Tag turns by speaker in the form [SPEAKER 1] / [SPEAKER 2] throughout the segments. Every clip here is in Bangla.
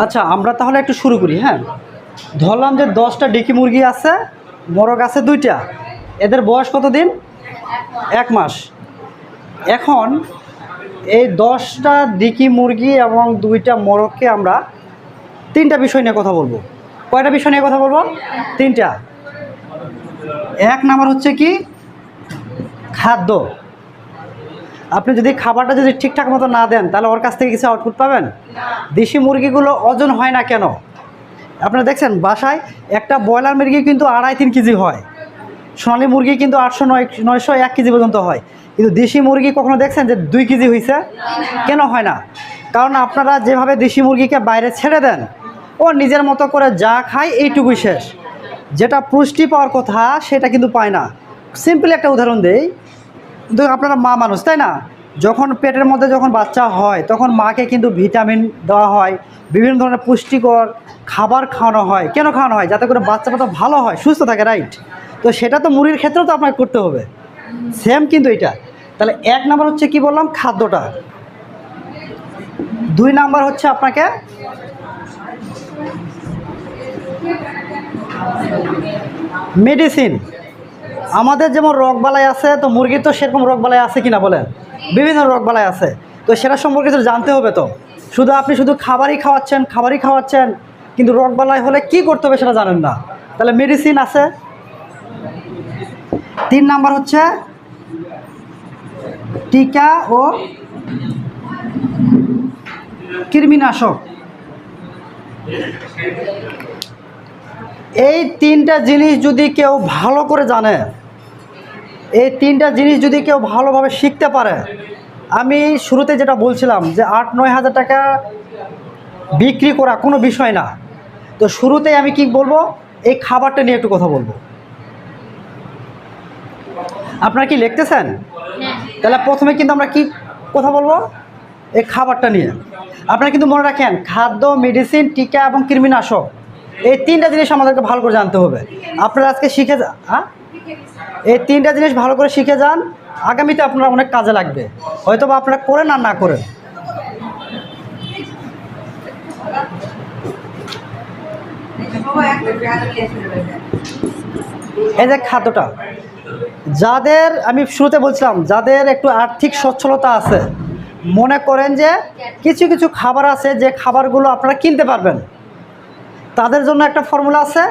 [SPEAKER 1] আচ্ছা, আমরা তাহলে একটু শুরু করি। হ্যাঁ, ধরলাম যে 10টা ডিকি মুরগি আছে, মোরগ আছে 2টা। এদের বয়স কত দিন? 1 মাস। এখন এই 10টা ডিকি মুরগি এবং 2টা মোরগকে আমরা 3টা বিষয় নিয়ে কথা বলবো। কয়টা বিষয় নিয়ে কথা বলবো? 3টা। 1 নাম্বার হচ্ছে কি? খাদ্য। আপনি যদি খাবারটা যদি ঠিকঠাক মতো না দেন, তাহলে ওর কাছ থেকে কিছু আউটপুট পাবেন? দেশি মুরগিগুলো ওজন হয় না কেন? আপনারা দেখছেন বাসায় একটা ব্রয়লার মুরগি কিন্তু 2.5-3 কেজি হয়, সোনালী মুরগি কিন্তু 800-900 1 কেজি পর্যন্ত হয়, কিন্তু দেশি মুরগি কখনো দেখছেন যে 2 কেজি হয়েছে? কেন হয় না? কারণ আপনারা যেভাবে দেশি মুরগিকে বাইরে ছেড়ে দেন, ও নিজের মতো করে যা খায় এইটুকুই শেষ, যেটা পুষ্টি পাওয়ার কথা সেটা কিন্তু পায় না। সিম্পল একটা উদাহরণ দেই, আপনারা মা মানুষ, তাই না? যখন পেটের মধ্যে যখন বাচ্চা হয়, তখন মাকে কিন্তু ভিটামিন দেওয়া হয়, বিভিন্ন ধরনের পুষ্টিকর খাবার খাওয়ানো হয়। কেন খাওয়ানো হয়? যাতে করে বাচ্চাটা তো ভালো হয়, সুস্থ থাকে, রাইট? তো সেটা তো মুরগির ক্ষেত্রেও তো আপনাকে করতে হবে, সেম কিন্তু এটা। তাহলে 1 নাম্বার হচ্ছে কি বললাম? খাদ্যটা। 2 নাম্বার হচ্ছে আপনাকে মেডিসিন। আমাদের যেমন রোগবালাই আছে, তো মুরগির তো সেরকম রোগবালাই আছে কিনা বলেন? বিভিন্ন রোগবালাই আছে, তো সেটা সম্পর্কে তো জানতে হবে। তো আপনি শুধু খাবারই খাওয়াচ্ছেন, কিন্তু রোগবালাই হলে কি করতে হবে সেটা জানেন না, তাহলে মেডিসিন আছে। 3 নাম্বার হচ্ছে টিকা ও কৃমিনাশক। এই 3টা জিনিস যদি কেউ ভালো করে জানে, এই 3টা জিনিস যদি কেউ ভালোভাবে শিখতে পারে, আমি শুরুতে যেটা বলছিলাম যে 8-9 হাজার টাকা বিক্রি করা কোনো বিষয় না। তো শুরুতেই আমি কি বলবো? এই খাবারটা নিয়ে একটু কথা বলবো। আপনারা কি লিখতেছেন? তাহলে প্রথমে কিন্তু আমরা কি কথা বলবো? এই খাবারটা নিয়ে। আপনারা কিন্তু মনে রাখেন, খাদ্য, মেডিসিন, টিকা এবং কৃমিনাশক, এই 3টা জিনিস আমাদেরকে ভালো করে জানতে হবে। আপনারা আজকে শিখে এই 3টা জিনিস ভালো করে শিখে যান, আগামীতে আপনারা অনেক কাজে লাগবে, হয়তো বা আপনারা করেন আর না করেন। এই যে খাদ্যটা, যাদের আমি শুরুতে বলছিলাম, যাদের একটু আর্থিক সচ্ছলতা আছে, মনে করেন যে কিছু কিছু খাবার আছে যে খাবারগুলো আপনারা কিনতে পারবেন, তাদের জন্য একটা ফর্মুলা আছে।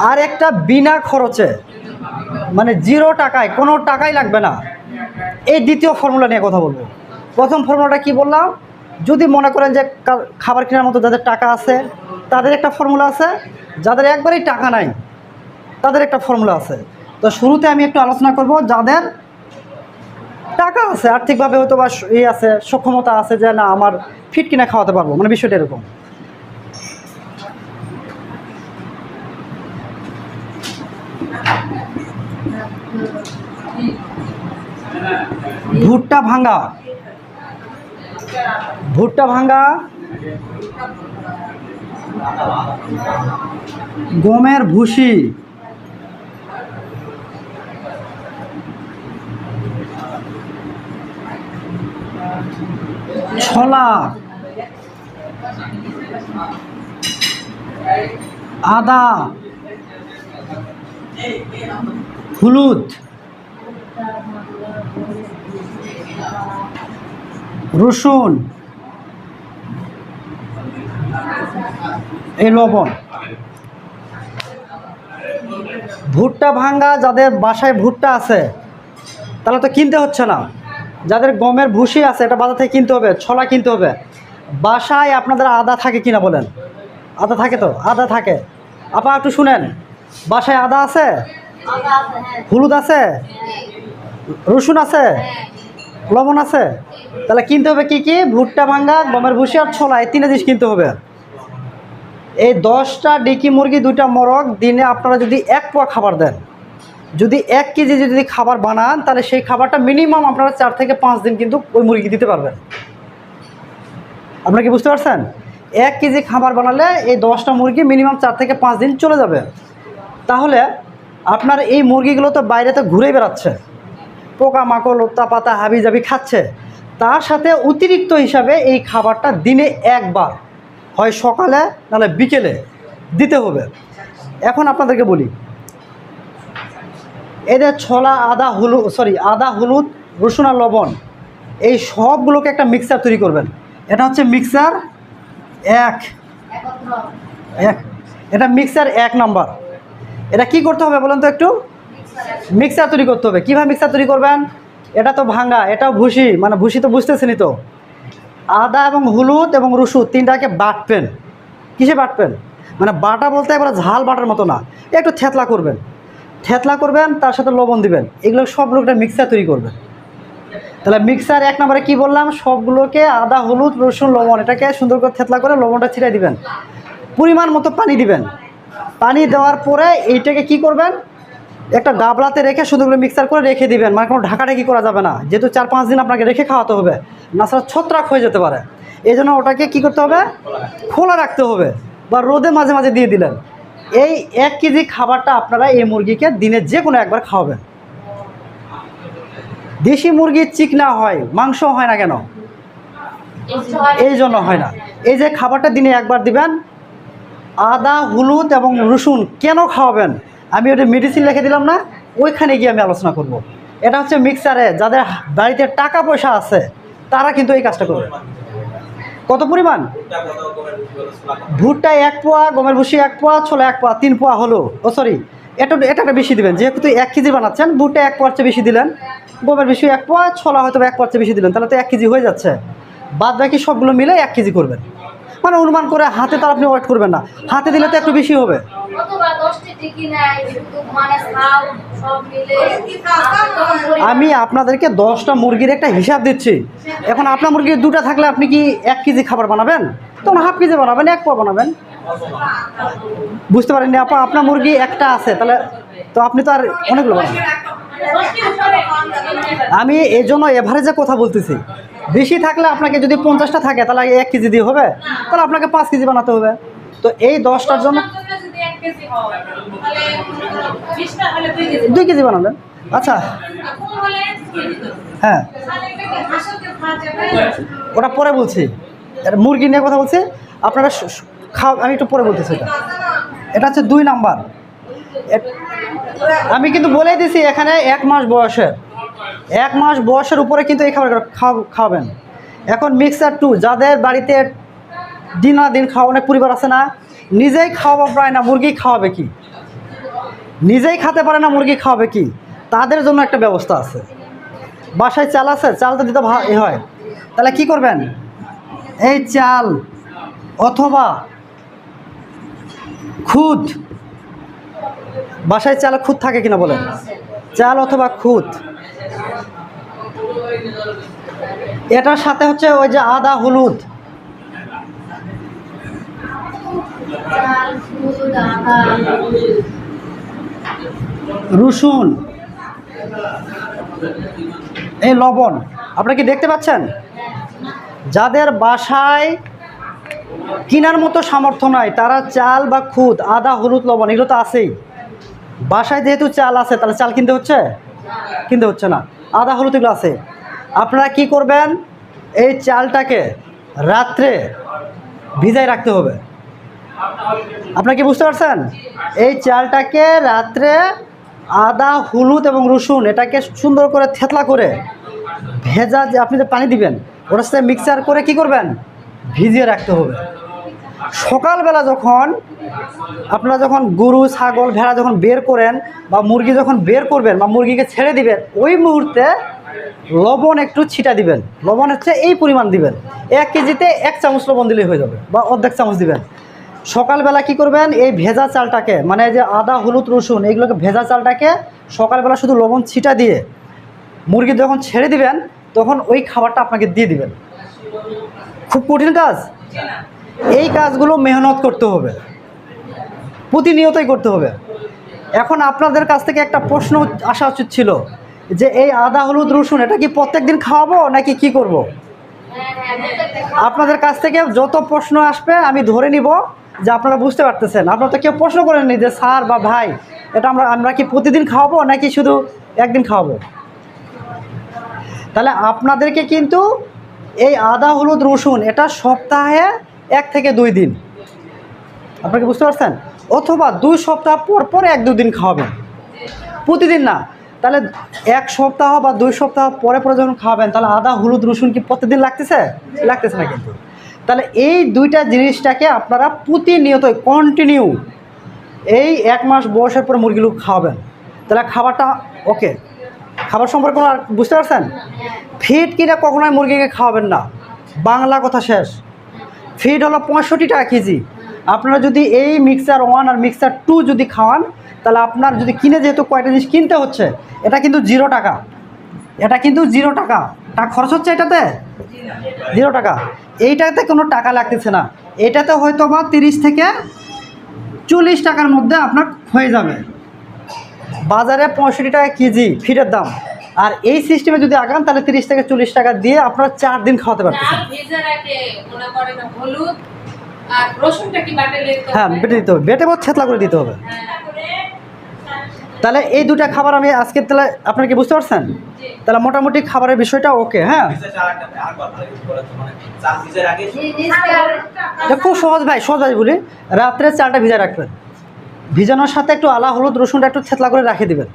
[SPEAKER 1] আর একটা বিনা খরচে, মানে 0 টাকায়, কোনো টাকাই লাগবে না, এই দ্বিতীয় ফর্মুলা নিয়ে কথা বলবো। প্রথম ফর্মুলাটা কি বললাম? যদি মনে করেন যে খাবার কেনার মতো যাদের টাকা আছে, তাদের একটা ফর্মুলা আছে, যাদের একবারেই টাকা নাই তাদের একটা ফর্মুলা আছে। তো শুরুতে আমি একটু আলোচনা করব যাদের টাকা আছে, আর্থিকভাবে হয়তো বা আছে, সক্ষমতা আছে যে না আমার ফিট কিনে খাওয়াতে পারবো, মানে বিষয়টা এরকম। ভুট্টা ভাঙা, গমের ভুসি, ছোলা, আদা, হলুদ, রসুন, এই লবণ। ভুট্টা ভাঙা, যাদের বাসায় ভুট্টা আছে তাহলে তো কিনতে হচ্ছে না। যাদের গমের ভুসি আছে, এটা বাজার থেকে কিনতে হবে, ছোলা কিনতে হবে। বাসায় আপনাদের আদা থাকে কিনা বলেন? আদা থাকে তো? আদা থাকে। আপা একটু শুনেন, বাসায় আদা আছে, হলুদ আছে, রসুন আছে, লবণ আছে। তাহলে কিনতে হবে কি কি? ভুট্টা ভাঙা, গমের ভুসি আর ছোলা, এই 3টা জিনিস কিনতে হবে। এই 10টা ডিকি মুরগি, 2টা মোরগ, দিনে আপনারা যদি 1 পোয়া খাবার দেন, যদি 1 কেজি যদি খাবার বানান, তাহলে সেই খাবারটা মিনিমাম আপনারা 4 থেকে 5 দিন কিন্তু ওই মুরগি দিতে পারবেন। আপনারা কি বুঝতে পারছেন? 1 কেজি খাবার বানালে এই 10টা মুরগি মিনিমাম 4 থেকে 5 দিন চলে যাবে। তাহলে আপনার এই মুরগিগুলো তো বাইরেতে ঘুরে বেড়াচ্ছে, পোকামাকড়, লতা পাতা, হাবি জাবি খাচ্ছে, তার সাথে অতিরিক্ত হিসাবে এই খাবারটা দিনে 1 বার হয় সকালে নাহলে বিকেলে দিতে হবে। এখন আপনাদেরকে বলি, এদের ছোলা, আদা হলুদ রসুন আর লবণ, এই সবগুলোকে একটা মিক্সার তৈরি করবেন। এটা হচ্ছে মিক্সার এক, এটা মিক্সার 1 নম্বর। এটা কি করতে হবে বলেন তো একটু? মিক্সার তৈরি করতে হবে। কীভাবে মিক্সার তৈরি করবেন? এটা তো ভাঙ্গা, এটাও ভুসি, মানে ভুসি তো বুঝতেছেনই তো। আদা এবং হলুদ এবং রসুন তিনটাকে বাটবেন। কিসে বাটবেন? মানে বাটা বলতে একবার ঝাল বাটার মতো না, একটু থেতলা করবেন। থেতলা করবেন, তার সাথে লবণ দিবেন, এগুলো সবগুলোকে মিক্সার তৈরি করবেন। তাহলে মিক্সার 1 নম্বরে কী বললাম? সবগুলোকে আদা হলুদ রসুন লবণ এটাকে সুন্দর করে থেতলা করে লবণটা ছিটিয়ে দিবেন। পরিমাণ মতো পানি দিবেন। পানি দেওয়ার পরে এইটাকে কি করবেন? একটা গাবলাতে রেখে সুন্দর করে মিক্সার করে রেখে দিবেন। মানে কোনো ঢাকাঢাকি করা যাবে না, যেহেতু 4-5 দিন আপনাকে রেখে খাওয়াতে হবে, না ছাড়া ছত্রাক হয়ে যেতে পারে। এই জন্য ওটাকে কী করতে হবে? খোলা রাখতে হবে, বা রোদে মাঝে মাঝে দিয়ে দিলেন। এই 1 কেজি খাবারটা আপনারা এই মুরগিকে দিনে যে কোনো একবার খাওয়াবেন। দেশি মুরগি চিকনা হয়, মাংস হয় না কেন? এই জন্য হয় না। এই যে খাবারটা দিনে একবার দিবেন। আদা হলুদ এবং রসুন কেন খাওয়াবেন আমি ওটা মেডিসিন লিখে দিলাম না, ওইখানে গিয়ে আমি আলোচনা করব। এটা হচ্ছে মিক্সারে, যাদের বাড়িতে টাকা পয়সা আছে তারা কিন্তু এই কাজটা করবে। কত পরিমাণ? ভুট্টা 1 পোয়া, গমের ভুসি 1 পোয়া, ছোলা 1 পোয়া, 3 পোয়া হলো। এটা একটা বেশি দিবেন, যেহেতু 1 কেজি বানাচ্ছেন। ভুট্টা 1 পোয়ার চেয়ে বেশি দিলেন, গমের ভুসি 1 পোয়া, ছোলা হয়তো 1 পোয়ার চেয়ে বেশি দিলেন, তাহলে তো 1 কেজি হয়ে যাচ্ছে। বাদ বাকি সবগুলো মিলে 1 কেজি করবেন। মানে অনুমান করে, হাতে তো আপনি ওয়েট করবেন না, হাতে দিলে তো একটু বেশি হবে। আমি আপনাদেরকে 10টা মুরগির একটা হিসাব দিচ্ছি। এখন আপনার মুরগির 2টা থাকলে আপনি কি 1 কেজি খাবার বানাবেন? তখন হাফ কেজি বানাবেন, 1 পোয়া বানাবেন। বুঝতে পারেননি আপা? আপনার মুরগি একটা আছে, তাহলে তো আপনি তো আর অনেকগুলো বানাবেন। আমি এই জন্য এভারেজে কথা বলতেছি। বেশি থাকলে আপনাকে যদি 50টা থাকে তাহলে 1 কেজি দিয়ে হবে, তাহলে আপনাকে 5 কেজি বানাতে হবে। তো এই 10টার জন্য 2 কেজি বানালেন। আচ্ছা, হ্যাঁ, ওটা পরে বলছি। মুরগি নিয়ে কথা বলছি, আপনারা আমি একটু পরে বলতেছি। এটা হচ্ছে 2 নাম্বার। আমি কিন্তু বলেই দিছি এখানে 1 মাস বয়সের, 1 মাস বয়সের উপরে কিন্তু এই খাবার খাওয়াবেন। এখন মিক্সার 2, যাদের বাড়িতে দিন খাওয়া অনেক পরিবার আছে না, নিজেই খাওয়াবো প্রায় না, মুরগি খাওয়াবে কি? নিজেই খেতে পারে না, মুরগি খাওয়াবে কি? তাদের জন্য একটা ব্যবস্থা আছে। বাসায় চাল আছে, চাল তো দিতে হয়। তাহলে কি করবেন? এই চাল অথবা খুদ, বাসায় চাল খুদ থাকে কিনা বলেন? চাল অথবা খুদ, এটার সাথে হচ্ছে ওই যে আদা হলুদ, রসুন, এই লবণ। আপনারা কি দেখতে পাচ্ছেন? যাদের বাসায় কেনার মতো সামর্থ্য নাই তারা চাল বা খুদ, আদা হলুদ লবণ এগুলো তো আছেই। বাসায় যেহেতু চাল আছে, তাহলে চাল কিনতে হচ্ছে না, আদা হলুদ এগুলো আছে। আপনারা কি করবেন? এই চালটাকে রাত্রে ভিজায় রাখতে হবে। আপনারা কি বুঝতে পারছেন? এই চালটাকে রাত্রে আদা হলুদ এবং রসুন এটাকে সুন্দর করে থেতলা করে ভেজা, যে আপনি যে পানি দিবেন ওটার সাথে মিক্সার করে কি করবেন? ভিজিয়ে রাখতে হবে। সকালবেলা আপনারা যখন গরু ছাগল ভেড়া যখন বের করেন, বা মুরগি যখন বের করবেন বা মুরগিকে ছেড়ে দিবেন, ওই মুহূর্তে লবণ একটু ছিটা দিবেন। লবণ হচ্ছে এই পরিমাণ দিবেন, 1 কেজিতে 1 চামচ লবণ দিলেই হয়ে যাবে, বা অর্ধেক চামচ দিবেন। সকালবেলা কি করবেন? এই ভেজা চালটাকে, মানে যে আদা হলুদ রসুন এইগুলোকে ভেজা চালটাকে সকালবেলা শুধু লবণ ছিটা দিয়ে মুরগি যখন ছেড়ে দিবেন তখন ওই খাবারটা আপনাকে দিয়ে দিবেন। খুব কঠিন কাজ। এই কাজগুলো মেহনত করতে হবে, প্রতিনিয়তই করতে হবে। এখন আপনাদের কাছ থেকে একটা প্রশ্ন আসা উচিত ছিল যে এই আদা হলুদ রসুন এটা কি প্রত্যেক দিন খাওয়াবো নাকি কি করব? আপনাদের কাছ থেকে যত প্রশ্ন আসবে আমি ধরে নিব যে আপনারা বুঝতে পারতেছেন। আপনারা তো কেউ প্রশ্ন করেননি যে স্যার বা ভাই এটা আমরা কি প্রতিদিন খাওয়াবো নাকি শুধু একদিন খাওয়াবো? তাহলে আপনাদেরকে কিন্তু এই আদা হলুদ রসুন এটা সপ্তাহে 1 থেকে 2 দিন, আপনারা কি বুঝতে পারছেন? অথবা 2 সপ্তাহ পর পর 1-2 দিন খাওয়াবেন, প্রতিদিন না। তাহলে 1 সপ্তাহ বা 2 সপ্তাহ পরে পরে যখন খাওয়াবেন, তাহলে আদা হলুদ রসুন কি প্রতিদিন লাগতেছে? লাগতেছে না কিন্তু। তাহলে এই 2টা জিনিসটাকে আপনারা প্রতিনিয়ত কন্টিনিউ এই 1 মাস বয়সের পর মুরগিগুলো খাওয়াবেন, তাহলে খাবারটা ওকে। খাবার সম্পর্কে বুঝতে পারছেন? ফিড কিনা কখনোই মুরগিকে খাওয়াবেন না, বাংলা কথা শেষ। ফিড হলো 65 টাকা কেজি। আপনারা যদি এই মিক্সার 1 আর মিক্সার 2 যদি খাওয়ান, তাহলে আপনার যদি কিনে, যেহেতু কয়টা জিনিস কিনতে হচ্ছে, এটা কিন্তু 0 টাকা, এটা কিন্তু 0 টাকা খরচ হচ্ছে, এটাতে 0 টাকা। এইটাতে কোনো টাকা লাগতেছে না, এটাতে হয়তো বা 30 থেকে 40 টাকার মধ্যে আপনার হয়ে যাবে। বাজারে 65 টাকা কেজি ফিডের দাম, আর এই সিস্টেমে যদি আগান তাহলে 30 থেকে 40 টাকা দিয়ে আপনারা 4 দিন খাওয়াতে পারতেছেন। হ্যাঁ, বেটে দিতে হবে, বেটে বা ছেতলা করে দিতে হবে। তাহলে এই 2টা খাবার আমি আজকে, তাহলে আপনারা কি বুঝতে পারছেন? তাহলে মোটামুটি খাবারের বিষয়টা ওকে। হ্যাঁ, খুব সহজ ভাই, বলি। রাত্রে চালটা ভিজা রাখবেন, ভিজানোর সাথে একটু আলা হলুদ রসুনটা একটু ছেতলা করে রেখে দিবেন।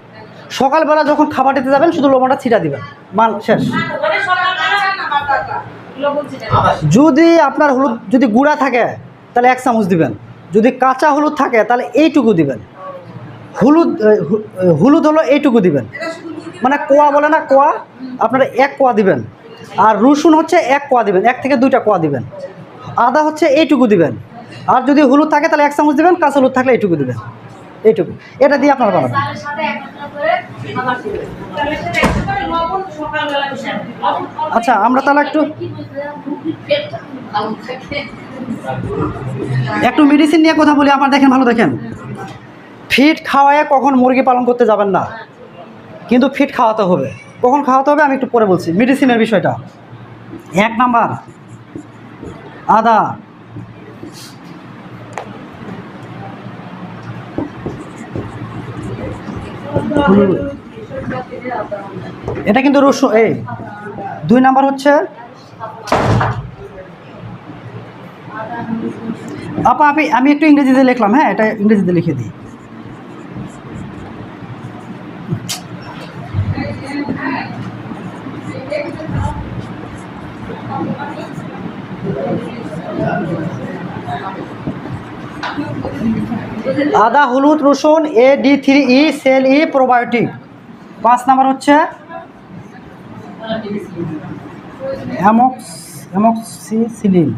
[SPEAKER 1] সকালবেলা যখন খাবার দিতে যাবেন, শুধু লবণটা ছিটা দিবেন, মান শেষ। যদি আপনার হলুদ যদি গুঁড়া থাকে তাহলে 1 চামচ দিবেন, যদি কাঁচা হলুদ থাকে তাহলে এইটুকু দিবেন। হলুদ হলো এইটুকু দিবেন, মানে কোয়া বলে না, কোয়া, আপনারা 1 কোয়া দিবেন। আর রসুন হচ্ছে 1 কোয়া দিবেন, 1 থেকে 2টা কোয়া দিবেন। আদা হচ্ছে এইটুকু দিবেন। আর যদি হলুদ থাকে তাহলে 1 চামচ দিবেন, কাঁচা হলুদ থাকলে এইটুকু দিবেন, এইটুকু। এটা দিয়ে আপনারা বানাবেন। আচ্ছা, আমরা তাহলে একটু মেডিসিন নিয়ে কথা বলি। আমার দেখেন, ভালো দেখেন, ফিড খাওয়ায় কখন মুরগি পালন করতে যাবেন না, কিন্তু ফিড খাওয়াতে হবে। কখন খাওয়াতে হবে আমি একটু পরে বলছি, মেডিসিনের বিষয়টা। 1 নাম্বার আদা, এটা কিন্তু রসুন। 2 নাম্বার হচ্ছে আপা, আমি একটু ইংরেজিতে লিখলাম। হ্যাঁ, এটা ইংরেজিতে লিখে দিই। আদা হলুদ রসুন AD3E সেল ই প্রোবায়োটিক। 5 নাম্বার হচ্ছে অ্যামক্সিসিলিন।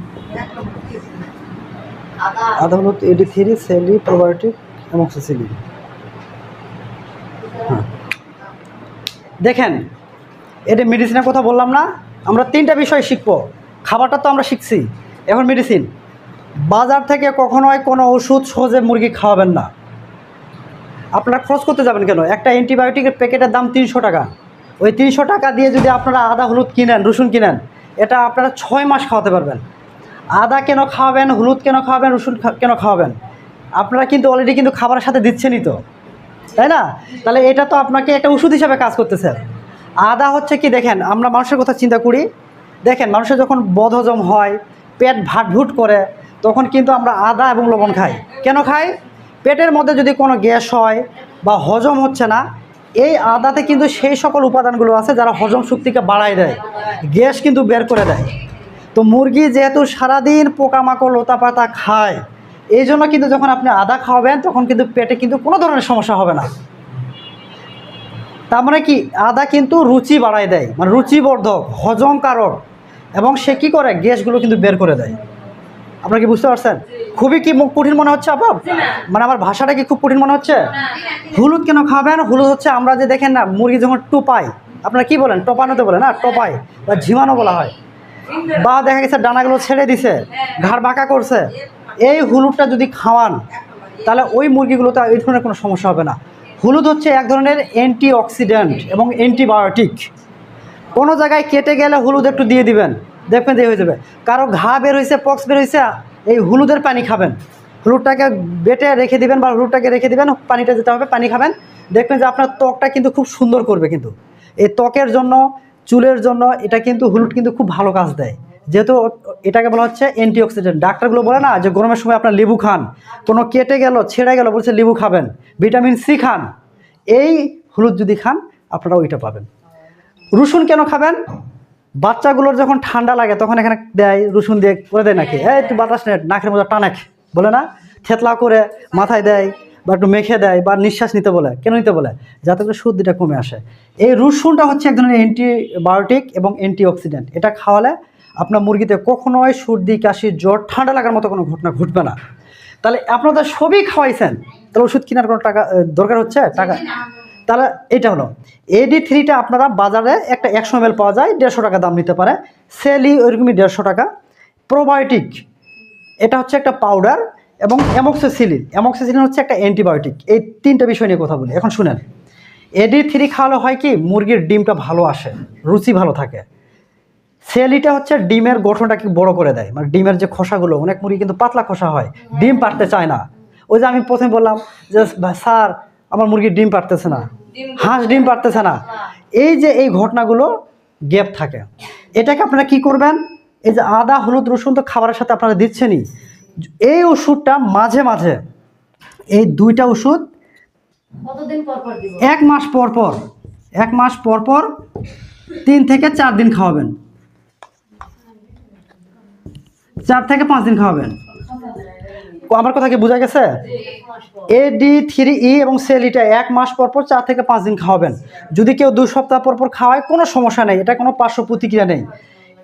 [SPEAKER 1] আদা হলুদ AD3 সেল ই প্রোবায়োটিক অ্যামক্সিসিলিন। হ্যাঁ, দেখেন, এটা মেডিসিনের কথা বললাম না, আমরা 3টা বিষয় শিখবো। খাবারটা তো আমরা শিখছি, এখন মেডিসিন। বাজার থেকে কখনোই কোনো ওষুধ সহজে মুরগি খাওয়াবেন না। আপনারা খরচ করতে যাবেন কেন? একটা অ্যান্টিবায়োটিকের প্যাকেটের দাম 300 টাকা। ওই 300 টাকা দিয়ে যদি আপনারা আদা হলুদ কিনেন, রসুন কিনেন, এটা আপনারা 6 মাস খাওয়াতে পারবেন। আদা কেন খাওয়াবেন, হলুদ কেন খাওয়াবেন, রসুন কেন খাওয়াবেন? আপনারা কিন্তু অলরেডি কিন্তু খাবারের সাথে দিচ্ছেনই তো, তাই না? তাহলে এটা তো আপনাকে একটা ওষুধ হিসাবে কাজ করতেছে। আদা হচ্ছে কি, দেখেন, আমরা মানুষের কথা চিন্তা করি। দেখেন, মানুষের যখন বদহজম হয়, পেট ভাটভুট করে, তখন কিন্তু আমরা আদা এবং লবণ খাই। কেন খাই? পেটের মধ্যে যদি কোনো গ্যাস হয় বা হজম হচ্ছে না, এই আদাতে কিন্তু সেই সকল উপাদানগুলো আছে যারা হজম শক্তিকে বাড়ায় দেয়, গ্যাস কিন্তু বের করে দেয়। তো মুরগি যেহেতু সারাদিন পোকামাকড় লতা পাতা খায়, এই জন্য কিন্তু যখন আপনি আদা খাওয়াবেন তখন কিন্তু পেটে কিন্তু কোনো ধরনের সমস্যা হবে না। তার মানে কি, আদা কিন্তু রুচি বাড়ায় দেয়, মানে রুচিবর্ধক, হজমকারক, এবং সে কী করে, গ্যাসগুলো কিন্তু বের করে দেয়। আপনারা কি বুঝতে পারছেন? খুবই কি কঠিন মনে হচ্ছে আপা? মানে আমার ভাষাটা কি খুব কঠিন মনে হচ্ছে? হলুদ কেন খাবেন? হলুদ হচ্ছে, আমরা যে দেখেন না, মুরগি যখন টোপায়, আপনারা কি বলেন? টোপানোতে বলে না, টোপায় বা ঝিমানো বলা হয়, বা দেখা গেছে ডানাগুলো ছেড়ে দিছে, ঘাড় বাঁকা করছে, এই হলুদটা যদি খাওয়ান তাহলে ওই মুরগিগুলোতে এই ধরনের কোনো সমস্যা হবে না। হলুদ হচ্ছে এক ধরনের অ্যান্টিঅক্সিডেন্ট এবং অ্যান্টিবায়োটিক। কোনো জায়গায় কেটে গেলে হলুদ একটু দিয়ে দিবেন, দেখবেন দিয়ে হয়ে যাবে। কারো ঘা বের হয়েছে, পক্স বের হয়েছে, এই হলুদের পানি খাবেন, হলুদটাকে বেটে রেখে দিবেন বা হলুদটাকে রেখে দিবেন, পানিটা যেতে হবে, পানি খাবেন, দেখবেন যে আপনার ত্বকটা কিন্তু খুব সুন্দর করবে। কিন্তু এই ত্বকের জন্য, চুলের জন্য এটা কিন্তু হলুদ কিন্তু খুব ভালো কাজ দেয়। যেহেতু এটাকে বলা হচ্ছে অ্যান্টিঅক্সিডেন্ট। ডাক্তারগুলো বলে না যে গরমের সময় আপনার লেবু খান, কোনো কেটে গেল ছেড়ে গেল বলছে লেবু খাবেন, ভিটামিন সি খান, এই হলুদ যদি খান আপনারা ওইটা পাবেন। রসুন কেন খাবেন? বাচ্চাগুলোর যখন ঠান্ডা লাগে তখন এখানে দেয় রসুন দিয়ে করে দেয় নাকি, এই তুই বাতাস নে, নাকের মধ্যে টানাক বলে না, থেতলা করে মাথায় দেয় বা একটু মেখে দেয় বা নিঃশ্বাস নিতে বলে। কেন নিতে বলে? যাতে করে সর্দিটা কমে আসে। এই রসুনটা হচ্ছে এক ধরনের অ্যান্টিবায়োটিক এবং অ্যান্টিঅক্সিডেন্ট। এটা খাওয়ালে আপনার মুরগিতে কখনোই সর্দি, কাশি, জ্বর, ঠান্ডা লাগার মতো কোনো ঘটনা ঘটবে না। তাহলে আপনাদের সবই খাওয়াইছেন, তাহলে ওষুধ কেনার কোনো টাকা দরকার হচ্ছে টাকা? তাহলে এটা হলো AD3টা আপনারা বাজারে একটা 100 ml পাওয়া যায়, 150 টাকা দাম নিতে পারে। সেলি ওইরকমই 150 টাকা। প্রোবায়োটিক এটা হচ্ছে একটা পাউডার, এবং অ্যামক্সিসিলিন হচ্ছে একটা অ্যান্টিবায়োটিক। এই তিনটা বিষয় নিয়ে কথা বলি। এখন শুনেন, AD3 খাওয়ালে হয় কি, মুরগির ডিমটা ভালো আসে, রুচি ভালো থাকে। সেলিটা হচ্ছে ডিমের গঠনটাকে বড় করে দেয়, মানে ডিমের যে খোসাগুলো, অনেক মুরগি কিন্তু পাতলা খোসা হয়, ডিম পারতে চায় না। ওই যে আমি প্রথমে বললাম যে স্যার আমার মুরগির ডিম পারতেছে না, হাঁস ডিম পারতেছে না, এই যে এই ঘটনাগুলো গ্যাপ থাকে। এটাকে আপনারা কি করবেন, এই যে আদা, হলুদ, রসুন তো খাবারের সাথে আপনারা দিচ্ছেনই, এই ওষুধটা মাঝে মাঝে, এই দুইটা ওষুধ 1 মাস পর পর, 1 মাস পর পর 3 থেকে 4 দিন খাওয়াবেন, 4 থেকে 5 দিন খাওয়াবেন। আমার কথা কি বোঝা গেছে? AD3E এবং সেলিটা 1 মাস পর পর 4 থেকে 5 দিন খাওয়াবেন। যদি কেউ 2 সপ্তাহ পর পর খাওয়ায় কোনো সমস্যা নেই, এটা কোনো পার্শ্ব প্রতিক্রিয়া নেই।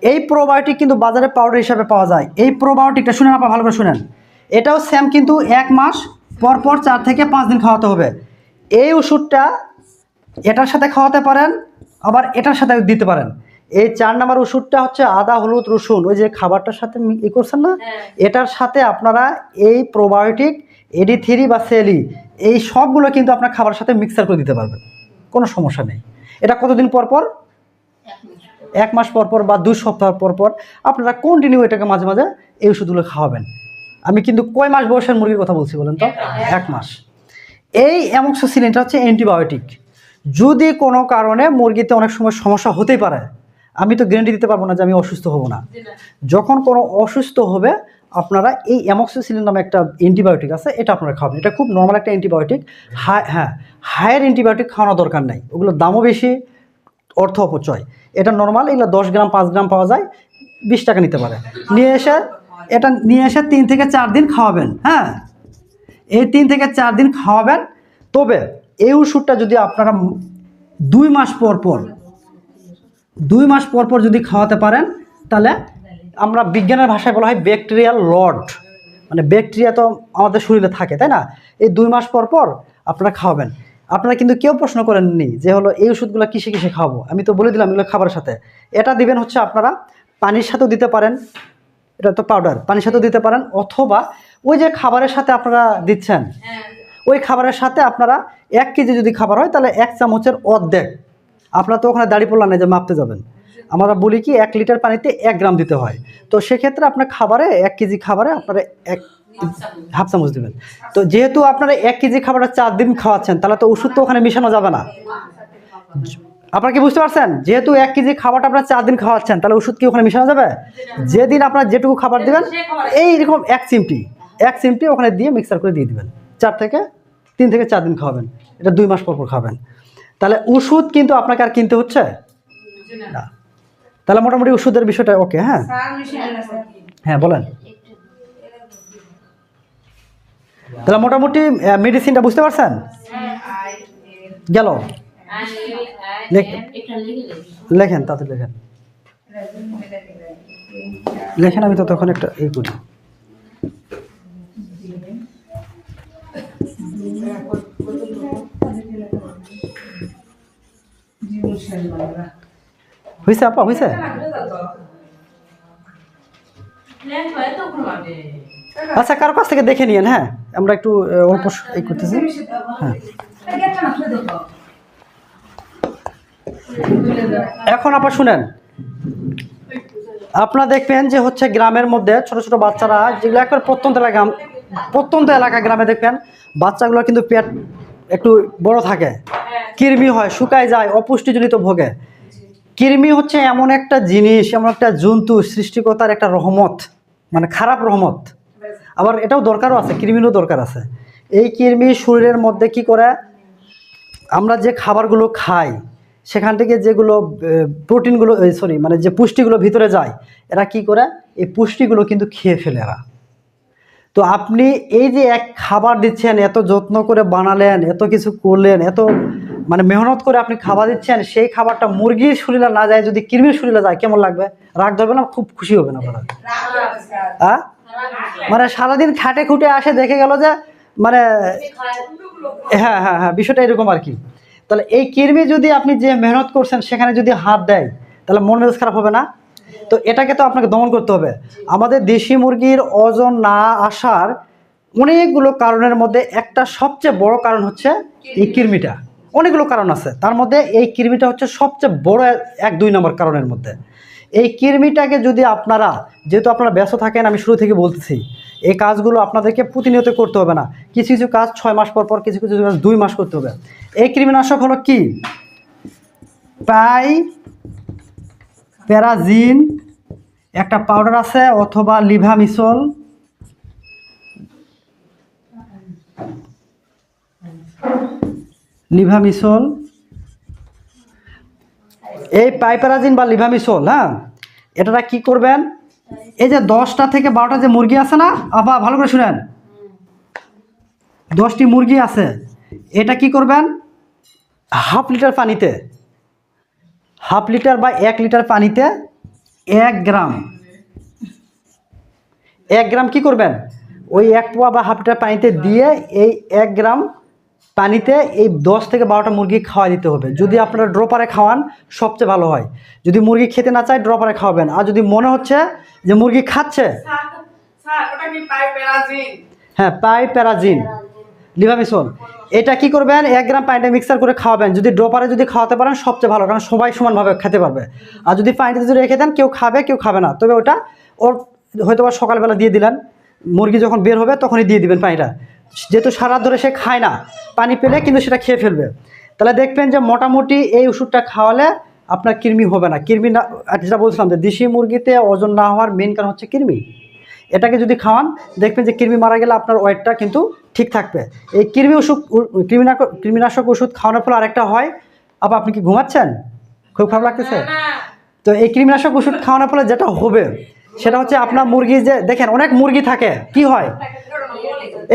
[SPEAKER 1] এই প্রোবায়োটিক কিন্তু বাজারে পাউডার হিসাবে পাওয়া যায়। এই প্রোবায়োটিকটা শুনেন আপনারা ভালো করে শুনেন, এটাও সেম, কিন্তু 1 মাস পর পর 4 থেকে 5 দিন খাওয়াতে হবে। এই ওষুধটা এটার সাথে খাওয়াতে পারেন, আবার এটার সাথে দিতে পারেন। এই 4 নাম্বার ওষুধটা হচ্ছে আদা, হলুদ, রসুন, ওই যে খাবারটার সাথে ই করছেন না, এটার সাথে আপনারা এই প্রোবায়োটিক, AD3 বা সেলি, এই সবগুলো কিন্তু আপনার খাবারের সাথে মিক্সার করে দিতে পারবেন, কোনো সমস্যা নেই। এটা কতদিন পর পর? 1 মাস পর পর বা 2 সপ্তাহ পর পর আপনারা কন্টিনিউ এটাকে মাঝে মাঝে এই ওষুধগুলো খাওয়াবেন। আমি কিন্তু কয় মাস বয়সের মুরগির কথা বলছি বলেন তো? 1 মাস। এই অ্যামক্সিসিলিনটা হচ্ছে অ্যান্টিবায়োটিক। যদি কোনো কারণে মুরগিতে অনেক সময় সমস্যা হতেই পারে, আমি তো গ্যারান্টি দিতে পারবো না যে আমি অসুস্থ হব না। যখন কোনো অসুস্থ হবে আপনারা এই অ্যামক্সিসিলিন নামে একটা অ্যান্টিবায়োটিক আছে, এটা আপনারা খাবেন। এটা খুব নর্মাল একটা অ্যান্টিবায়োটিক। হ্যাঁ, হায়ার অ্যান্টিবায়োটিক খাওয়ানো দরকার নাই, ওগুলোর দামও বেশি, অর্থ অপচয়। এটা নর্মাল, এগুলো 10 গ্রাম 5 গ্রাম পাওয়া যায়, 20 টাকা নিতে পারে। এটা নিয়ে এসে 3 থেকে 4 দিন খাওয়াবেন। হ্যাঁ, এই 3 থেকে 4 দিন খাওয়াবেন। তবে এই ওষুধটা যদি আপনারা 2 মাস পর পর, 2 মাস পর পর যদি খাওয়াতে পারেন, তাহলে আমরা বিজ্ঞানের ভাষায় বলা হয় ব্যাকটেরিয়াল লড, মানে ব্যাকটেরিয়া তো আমাদের শরীরে থাকে, তাই না? এই 2 মাস পর পর আপনারা খাওয়াবেন। আপনারা কিন্তু কেউ প্রশ্ন করেননি যে হলো এই ওষুধগুলো কিসে কিসে খাওয়াবো, আমি তো বলে দিলাম এগুলো খাবারের সাথে। এটা দিবেন হচ্ছে আপনারা পানির সাথেও দিতে পারেন, এটা তো পাউডার, পানির সাথেও দিতে পারেন, অথবা ওই যে খাবারের সাথে আপনারা দিচ্ছেন, ওই খাবারের সাথে আপনারা 1 কেজি যদি খাবার হয় তাহলে 1 চামচের অর্ধেক, আপনারা তো ওখানে দাড়ি পড়লা না যে মাপতে যাবেন, আমরা বলি কি 1 লিটার পানিতে 1 গ্রাম দিতে হয়। তো সেক্ষেত্রে আপনার খাবারে 1 কেজি খাবারে আপনারা 1.5 চামচ দেবেন। তো যেহেতু আপনারা 1 কেজি খাবারটা 4 দিন খাওয়াচ্ছেন, তাহলে তো ওষুধ তো ওখানে মিশানো যাবে না। আপনারা কি বুঝতে পারছেন? যেহেতু 1 কেজি খাবারটা আপনারা 4 দিন খাওয়াচ্ছেন, তাহলে ওষুধ কি ওখানে মিশানো যাবে? যেদিন আপনারা যেটুকু খাবার দিবেন এইরকম 1 চিমটি ওখানে দিয়ে মিক্সার করে দিয়ে দিবেন। 3 থেকে 4 দিন খাওয়াবেন, এটা 2 মাস পর পর খাবেন। তাহলে ওষুধ কিন্তু আপনাকে আর কিনতে হচ্ছে না। তাহলে মোটামুটি ওষুধের বিষয়টা ওকে। হ্যাঁ হ্যাঁ বলেন। তাহলে মোটামুটি মেডিসিনটা বুঝতে পারছেন? গেল লেখেন, তাতে লেখেন, আমি তো তখন একটা এই করি। হয়েছে আপা, হয়েছে? আচ্ছা, কারো কাছ থেকে দেখে নিয়েন। হ্যাঁ, আমরা একটু অল্প এই করতেছি। হ্যাঁ, এখন আপা শুনেন, আপনারা দেখবেন যে হচ্ছে গ্রামের মধ্যে ছোট ছোট বাচ্চারা, যেগুলো একবার প্রত্যন্ত এলাকা গ্রামে দেখবেন বাচ্চাগুলো কিন্তু পেট একটু বড় থাকে, কৃমি হয়, শুকায় যায়, অপুষ্টিজনিত ভোগে। কৃমি হচ্ছে এমন একটা জিনিস, এমন একটা জন্তু, সৃষ্টিকর্তার একটা রহমত, মানে খারাপ রহমত। আবার এটাও দরকারও আছে, কৃমিরও দরকার আছে। এই কৃমি শরীরের মধ্যে কি করে, আমরা যে খাবারগুলো খাই সেখান থেকে যেগুলো প্রোটিনগুলো, মানে যে পুষ্টিগুলো ভিতরে যায়, এরা কি করে এই পুষ্টিগুলো কিন্তু খেয়ে ফেলে এরা। তো আপনি এই যে এক খাবার দিচ্ছেন, এত যত্ন করে বানালেন, এত কিছু করলেন, এত মানে মেহনত করে আপনি খাবার দিচ্ছেন, সেই খাবারটা মুরগির শরীরে না যায়, যদি কৃমির শরীরে যায় কেমন লাগবে? রাগ ধরবে না? খুব খুশি হবে না আপনারা? হ্যাঁ, মানে সারাদিন খাটে খুঁটে আসে, দেখে গেল যে মানে হ্যাঁ হ্যাঁ হ্যাঁ, বিষয়টা এরকম আর কি। তাহলে এই কৃমি যদি আপনি যে মেহনত করছেন সেখানে যদি হাত দেয়, তাহলে মন মেজাজ খারাপ হবে না? তো এটাকে তো আপনাকে দমন করতে হবে। আমাদের দেশি মুরগির ওজন না আসার অনেকগুলো কারণের মধ্যে একটা সবচেয়ে বড় কারণ হচ্ছে এই কৃমিটা। অনেকগুলো কারণ আছে, তার মধ্যে এই কৃমিটা হচ্ছে সবচেয়ে বড় 1-2 নম্বর কারণের মধ্যে। এই কৃমিটাকে যদি আপনারা, যেহেতু আপনারা ব্যস্ত থাকেন, আমি শুরু থেকে বলতেছি, এই কাজগুলো আপনাদেরকে প্রতিনিয়ত করতে হবে না, কিছু কিছু কাজ 6 মাস পর পর, কিছু কিছু কাজ 2 মাস করতে হবে। এই কৃমিনাশক হলো কি? প্যারাজিন একটা পাউডার আছে, অথবা লিভামিসল, এই পাইপ্যারাজিন বা লিভামিসল। হ্যাঁ, এটা কি করবেন, এই যে 10টা থেকে 12টা যে মুরগি আছে না, আবার ভালো করে শুনেন, 10টি মুরগি আছে, এটা কি করবেন, হাফ লিটার পানিতে, হাফ লিটার বা 1 লিটার পানিতে 1 গ্রাম কি করবেন, ওই 1 পোয়া বা হাফ লিটার পানিতে দিয়ে এই 1 গ্রাম পানিতে এই 10 থেকে 12টা মুরগি খাওয়া দিতে হবে। যদি আপনারা ড্রপারে খাওয়ান সবচেয়ে ভালো হয়। যদি মুরগি খেতে না চায় ড্রপারে খাওয়াবেন। আর যদি মনে হচ্ছে যে মুরগি খাচ্ছে, হ্যাঁ, পাইপ্যারাজিন লিভামিসল, এটা কি করবেন, 1 গ্রাম পানিতে মিক্সার করে খাওয়াবেন। যদি ড্রপারে যদি খাওয়াতে পারেন সবচেয়ে ভালো, কারণ সবাই সমানভাবে খেতে পারবে। আর যদি পানিতে যদি রেখে দেন, কেউ খাবে কেউ খাবে না, তবে ওটা ওর হয়তো বা সকালবেলা দিয়ে দিলেন, মুরগি যখন বের হবে তখনই দিয়ে দিবেন পানিটা, যেহেতু সারা ধরে সে খায় না, পানি পেলে কিন্তু সেটা খেয়ে ফেলবে। তাহলে দেখবেন যে মোটামুটি এই ওষুধটা খাওয়ালে আপনার কৃমি হবে না। কৃমি না, যেটা বলছিলাম যে দেশি মুরগিতে ওজন না হওয়ার মেন কারণ হচ্ছে কৃমি। এটাকে যদি খাওয়ান দেখবেন যে কৃমি মারা গেলে আপনার ওয়েটটা কিন্তু ঠিক থাকবে। এই কৃমিনাশক ওষুধ খাওয়ানোর ফলে আরেকটা হয়, আবার আপনি কি ঘুমাচ্ছেন? খুব খারাপ লাগতেছে? তো এই কৃমিনাশক ওষুধ খাওয়ানোর ফলে যেটা হবে সেটা হচ্ছে আপনার মুরগি, যে দেখেন অনেক মুরগি থাকে, কি হয়,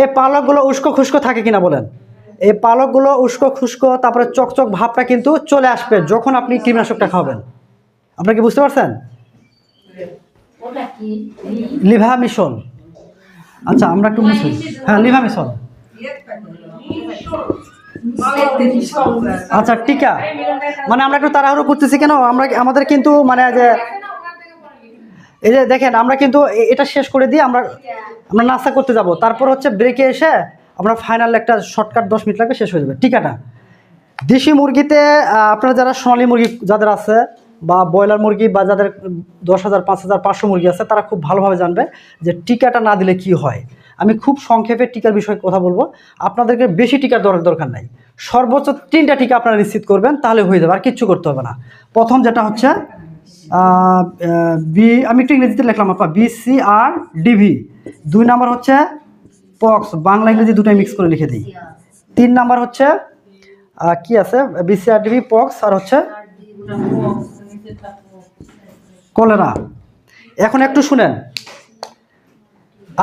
[SPEAKER 1] এই পালকগুলো উস্কো খুস্কো থাকে কিনা বলেন, এই পালকগুলো উস্কো খুস্কো, তারপরে চকচক ভাবটা কিন্তু চলে আসবে যখন আপনি কৃমিনাশকটা খাবেন। আপনারা কি বুঝতে পারছেন? লিভামিসল। আচ্ছা, আমরা একটু বুঝি। হ্যাঁ, লিভামিসল। আচ্ছা, টিকা, মানে আমরা একটু তাড়াহুড়ো করতেছি কেন, আমাদের কিন্তু মানে যে এই যে দেখেন, আমরা কিন্তু এটা শেষ করে দিয়ে আমরা নাস্তা করতে যাব, তারপর হচ্ছে ব্রেকে এসে আমরা ফাইনাল একটা শর্টকাট 10 মিনিট লাগবে, শেষ হয়ে যাবে টিকাটা। দেশি মুরগিতে আপনারা যারা সোনালী মুরগি যাদের আছে, বা ব্রয়লার মুরগি, বা যাদের 10,000, 5,000, 500 মুরগি আছে, তারা খুব ভালোভাবে জানবে যে টিকাটা না দিলে কি হয়। আমি খুব সংক্ষেপে টিকার বিষয়ে কথা বলবো। আপনাদেরকে বেশি টিকার দরকার নাই, সর্বোচ্চ 3টা টিকা আপনারা নিশ্চিত করবেন, তাহলে হয়ে যাবে, আর কিচ্ছু করতে হবে না। প্রথম যেটা হচ্ছে আমি একটু ইংরেজিতে লিখলাম আপনার BCR/DV। 2 নাম্বার হচ্ছে পক্স, বাংলা ইংরেজি দুটাই মিক্স করে লিখে দিই। 3 নাম্বার হচ্ছে কি আছে, BCR/DV, পক্স, আর হচ্ছে কলেরা। এখন একটু শুনেন,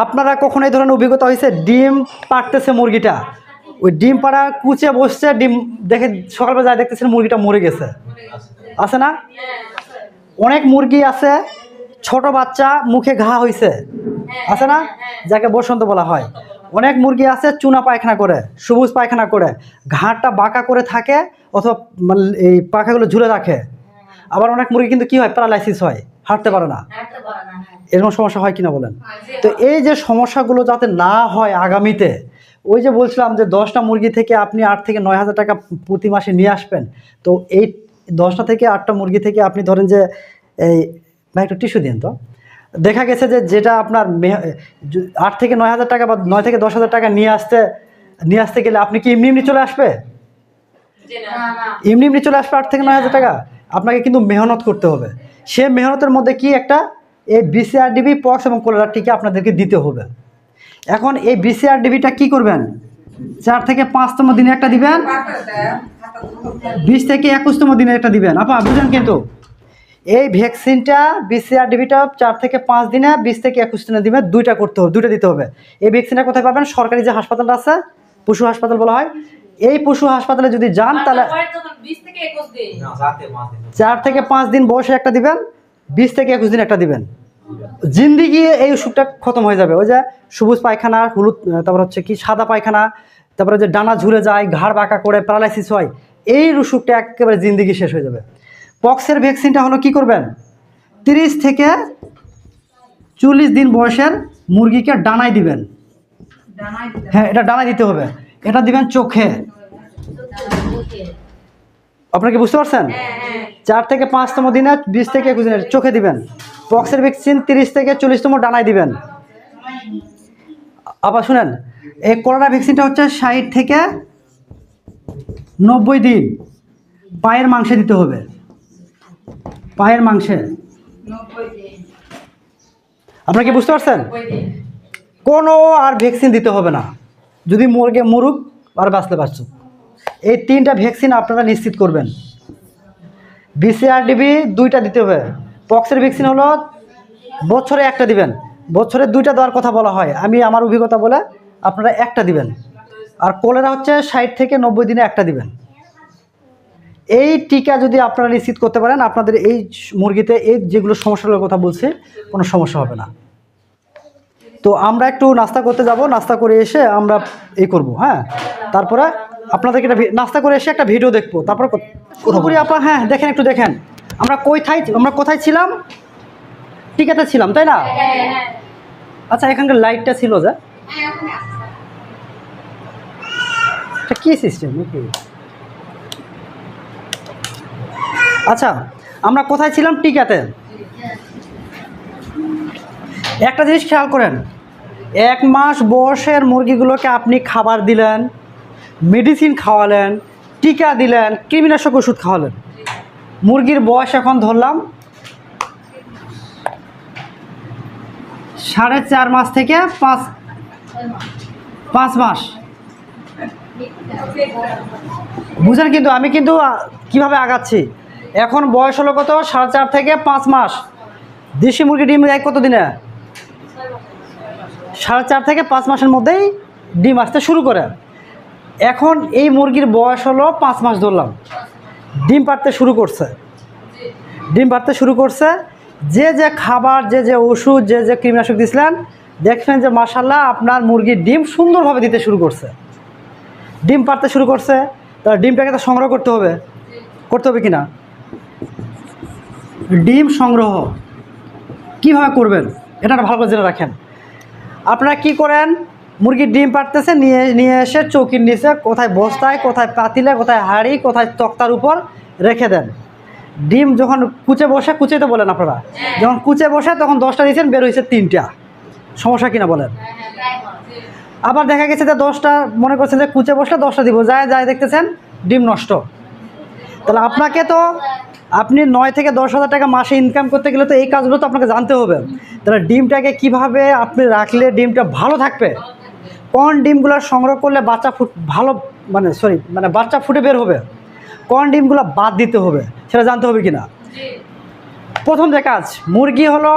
[SPEAKER 1] আপনারা কখনো এই ধরনের অভিজ্ঞতা হয়েছে, ডিম পাড়তেছে মুরগিটা, ওই ডিম পাড়া কুচে বসছে, ডিম দেখে সকালবেলা যায় দেখতেছেন মুরগিটা মরে গেছে, আছে না? অনেক মুরগি আছে ছোট বাচ্চা মুখে ঘা হয়েছে, আছে না, যাকে বসন্ত বলা হয়। অনেক মুরগি আছে চুনা পায়খানা করে, সবুজ পায়খানা করে, ঘাটটা বাঁকা করে থাকে, অথবা এই পাখাগুলো ঝুলে রাখে। আবার অনেক মুরগি কিন্তু কি হয়, প্যারালাইসিস হয়, হাঁটতে পারে না। এরকম সমস্যা হয় কিনা বলেন? তো এই যে সমস্যাগুলো যাতে না হয় আগামীতে, ওই যে বলছিলাম যে 10টা মুরগি থেকে আপনি 8 থেকে 9 হাজার টাকা প্রতি মাসে নিয়ে আসবেন। তো এই 10টা থেকে 8টা মুরগি থেকে আপনি ধরেন যে এই ভাই একটু টিস্যু দিন তো, দেখা গেছে যে যেটা আপনার 8 থেকে 9 হাজার টাকা বা 9 থেকে 10 হাজার টাকা নিয়ে আসতে গেলে আপনি কি এমনি চলে আসবে? এমনি চলে আসবে 8 থেকে 9 হাজার টাকা? আপনাকে কিন্তু মেহনত করতে হবে। সে মেহনতের মধ্যে কি একটা এই BCRDB পক্স এবং কলেরা টিকা আপনাদেরকে দিতে হবে। এখন এই BCRDBটা কি করবেন, 4 থেকে 5তম দিনে একটা দিবেন, 20 থেকে 21তম দিনে একটা দিবেন। আপনারা বুঝেন কিন্তু এই ভ্যাকসিনটা BCRDBটা 4 থেকে 5 দিনে, 20 থেকে 21 দিনে দিবেন, দুইটা করতে হবে, দুইটা দিতে হবে। এই ভ্যাকসিনটা কোথায় পাবেন? সরকারি যে হাসপাতালটা আছে, পশু হাসপাতাল বলা হয়, এই পশু হাসপাতালে যদি যান তাহলে 4 থেকে 5 দিন বয়সে একটা দিবেন, 20 থেকে 21 দিন একটা দিবেন। জিন্দিগি এই অসুখটা খতম হয়ে যাবে। ওই যে সবুজ পায়খানা, হলুদ, তারপর হচ্ছে কি সাদা পায়খানা, তারপরে যে ডানা ঝুলে যায়, ঘাড় বাঁকা করে প্যারালাইসিস হয়, এই অসুখটা একেবারে জিন্দিগি শেষ হয়ে যাবে। পক্সের ভ্যাকসিনটা হলো কি করবেন, 30 থেকে 40 দিন বয়সের মুরগিকে ডানায় দিবেন। হ্যাঁ, এটা ডানায় দিতে হবে। এটা দিবেন চোখে। আপনারা কি বুঝতে পারছেন? 4 থেকে 5তম দিনে, 20 থেকে 21 দিনের চোখে দিবেন। পক্সের ভ্যাকসিন 30 থেকে 40তম ডানায় দিবেন। আবার শুনেন, এই করোনা ভ্যাকসিনটা হচ্ছে 60 থেকে 90 দিন পায়ের মাংসে দিতে হবে, পায়ের মাংসে। আপনারা কি বুঝতে পারছেন? কোনো আর ভ্যাকসিন দিতে হবে না, যদি মুরগে মরুক আর বাঁচলে বাঁচুক। এই 3টা ভ্যাকসিন আপনারা নিশ্চিত করবেন। BCRDB 2টা দিতে হবে। পক্সের ভ্যাকসিন হলো বছরে একটা দিবেন, বছরে 2টা দেওয়ার কথা বলা হয়, আমি আমার অভিজ্ঞতা বলে আপনারা একটা দিবেন। আর কলেরা হচ্ছে 60 থেকে 90 দিনে একটা দিবেন। এই টিকা যদি আপনারা নিশ্চিত করতে পারেন, আপনাদের এই মুরগিতে এই যেগুলো সমস্যাগুলোর কথা বলছে কোনো সমস্যা হবে না। তো আমরা একটু নাস্তা করতে যাব, নাস্তা করে এসে আমরা এই করব। হ্যাঁ, তারপরে আপনাদেরকে নাস্তা করে এসে একটা ভিডিও দেখবো, তারপর পুরোপুরি আপনার। হ্যাঁ, দেখেন, একটু দেখেন, আমরা কোথায় ছিলাম? টিকাতে ছিলাম, তাই না? আচ্ছা, এখানকার লাইটটা ছিল যে, এটা কি সিস্টেম? আচ্ছা, আমরা কোথায় ছিলাম? টিকাতে। একটা জিনিস খেয়াল করেন, 1 মাস বয়সের মুরগিগুলোকে আপনি খাবার দিলেন, মেডিসিন খাওয়ালেন, টিকা দিলেন, কৃমিনাশক ওষুধ খাওয়ালেন। মুরগির বয়স এখন ধরলাম 4.5 মাস থেকে 5 মাস। বুঝেন কিন্তু আমি কিন্তু কিভাবে আগাচ্ছি। এখন বয়স হলো কত? 4.5 থেকে 5 মাস। দেশি মুরগি ডিম দেয় কত দিনে? 4.5 থেকে 5 মাসের মধ্যেই ডিম আসতে শুরু করে। এখন এই মুরগির বয়স হলো 5 মাস ধরলাম, ডিম পাড়তে শুরু করছে। যে যে খাবার, যে যে ওষুধ, যে যে কীটনাশক দিয়েছিলেন, দেখবেন যে মাশাআল্লাহ আপনার মুরগির ডিম সুন্দরভাবে দিতে শুরু করছে, ডিম পাড়তে শুরু করছে। তার ডিমটাকে তো সংগ্রহ করতে হবে কিনা? ডিম সংগ্রহ কীভাবে করবেন এটা ভালো করে জেনে রাখেন। আপনারা কি করেন, মুরগির ডিম পাড়তেছে, নিয়ে এসে চৌকির নিচে, কোথায় বস্তায়, কোথায় পাতিলে, কোথায় হাঁড়ি, কোথায় তক্তার উপর রেখে দেন। ডিম যখন কুচে তো বলেন আপনারা, যখন কুচে বসে তখন 10টা দিয়েছেন, বের হয়েছে 3টা। সমস্যা কিনা বলেন? আবার দেখা গেছে যে 10টা মনে করছেন যে কুচে বসলে 10টা দিব, যায় দেখতেছেন ডিম নষ্ট। তাহলে আপনি 9 থেকে 10,000 টাকা মাসে ইনকাম করতে গেলে তো এই কাজগুলো তো আপনাকে জানতে হবে। তাহলে ডিমটাকে কিভাবে আপনি রাখলে ডিমটা ভালো থাকবে, কোন ডিমগুলো সংগ্রহ করলে বাচ্চা ফুটে বের হবে, কোন ডিমগুলো বাদ দিতে হবে সেটা জানতে হবে কিনা। প্রথম যে কাজ, মুরগি হলো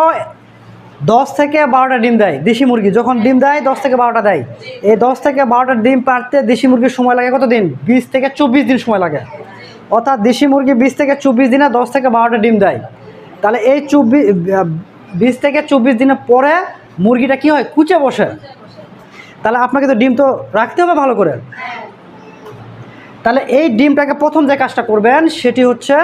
[SPEAKER 1] 10 থেকে 12টা ডিম দেয়। দেশি মুরগি যখন ডিম দেয় 10 থেকে 12টা দেয়। এই 10 থেকে 12টা ডিম পাড়তে দেশি মুরগির সময় লাগে কত দিন? 20 থেকে 24 দিন সময় লাগে। অর্থাৎ দেশি মুরগি 20 থেকে 24 দিনে 10 থেকে 12টা ডিম দেয়। তাহলে এই 20 থেকে 24 দিনের পরে মুরগিটা কি হয়? কুচে বসে। তাহলে আপনাকে তো ডিম তো রাখতে হবে ভালো করে। তাহলে এই ডিমটাকে প্রথম যে কাজটা করবেন সেটি হচ্ছে,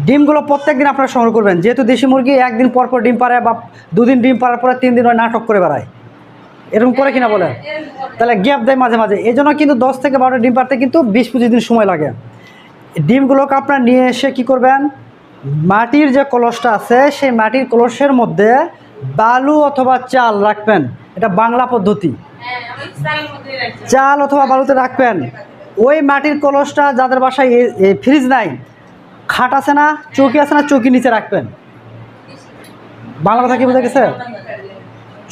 [SPEAKER 1] ডিমগুলো প্রত্যেক দিন আপনারা সংগ্রহ করবেন। যেহেতু দেশি মুরগি একদিন পর ডিম পাড়ে, বা 2 দিন ডিম পাড়ার পরে 3 দিন ওই নাটক করে বেড়ায়, এরকম করে কিনা বলেন? তাহলে গ্যাপ দেয় মাঝে মাঝে। এই জন্য কিন্তু 10 থেকে 12টা ডিম পাড়তে কিন্তু 20-25 দিন সময় লাগে। ডিমগুলোকে আপনারা নিয়ে এসে কি করবেন, মাটির যে কলসটা আছে সেই মাটির কলসের মধ্যে বালু অথবা চাল রাখবেন। এটা বাংলা পদ্ধতি, চাল অথবা বালুতে রাখবেন। ওই মাটির কলসটা যাদের বাসায় ফ্রিজ নাই, খাট আছে না, চৌকি আছে না, চৌকির নিচে রাখবেন। বাংলা কথা কি বোঝা গেছে?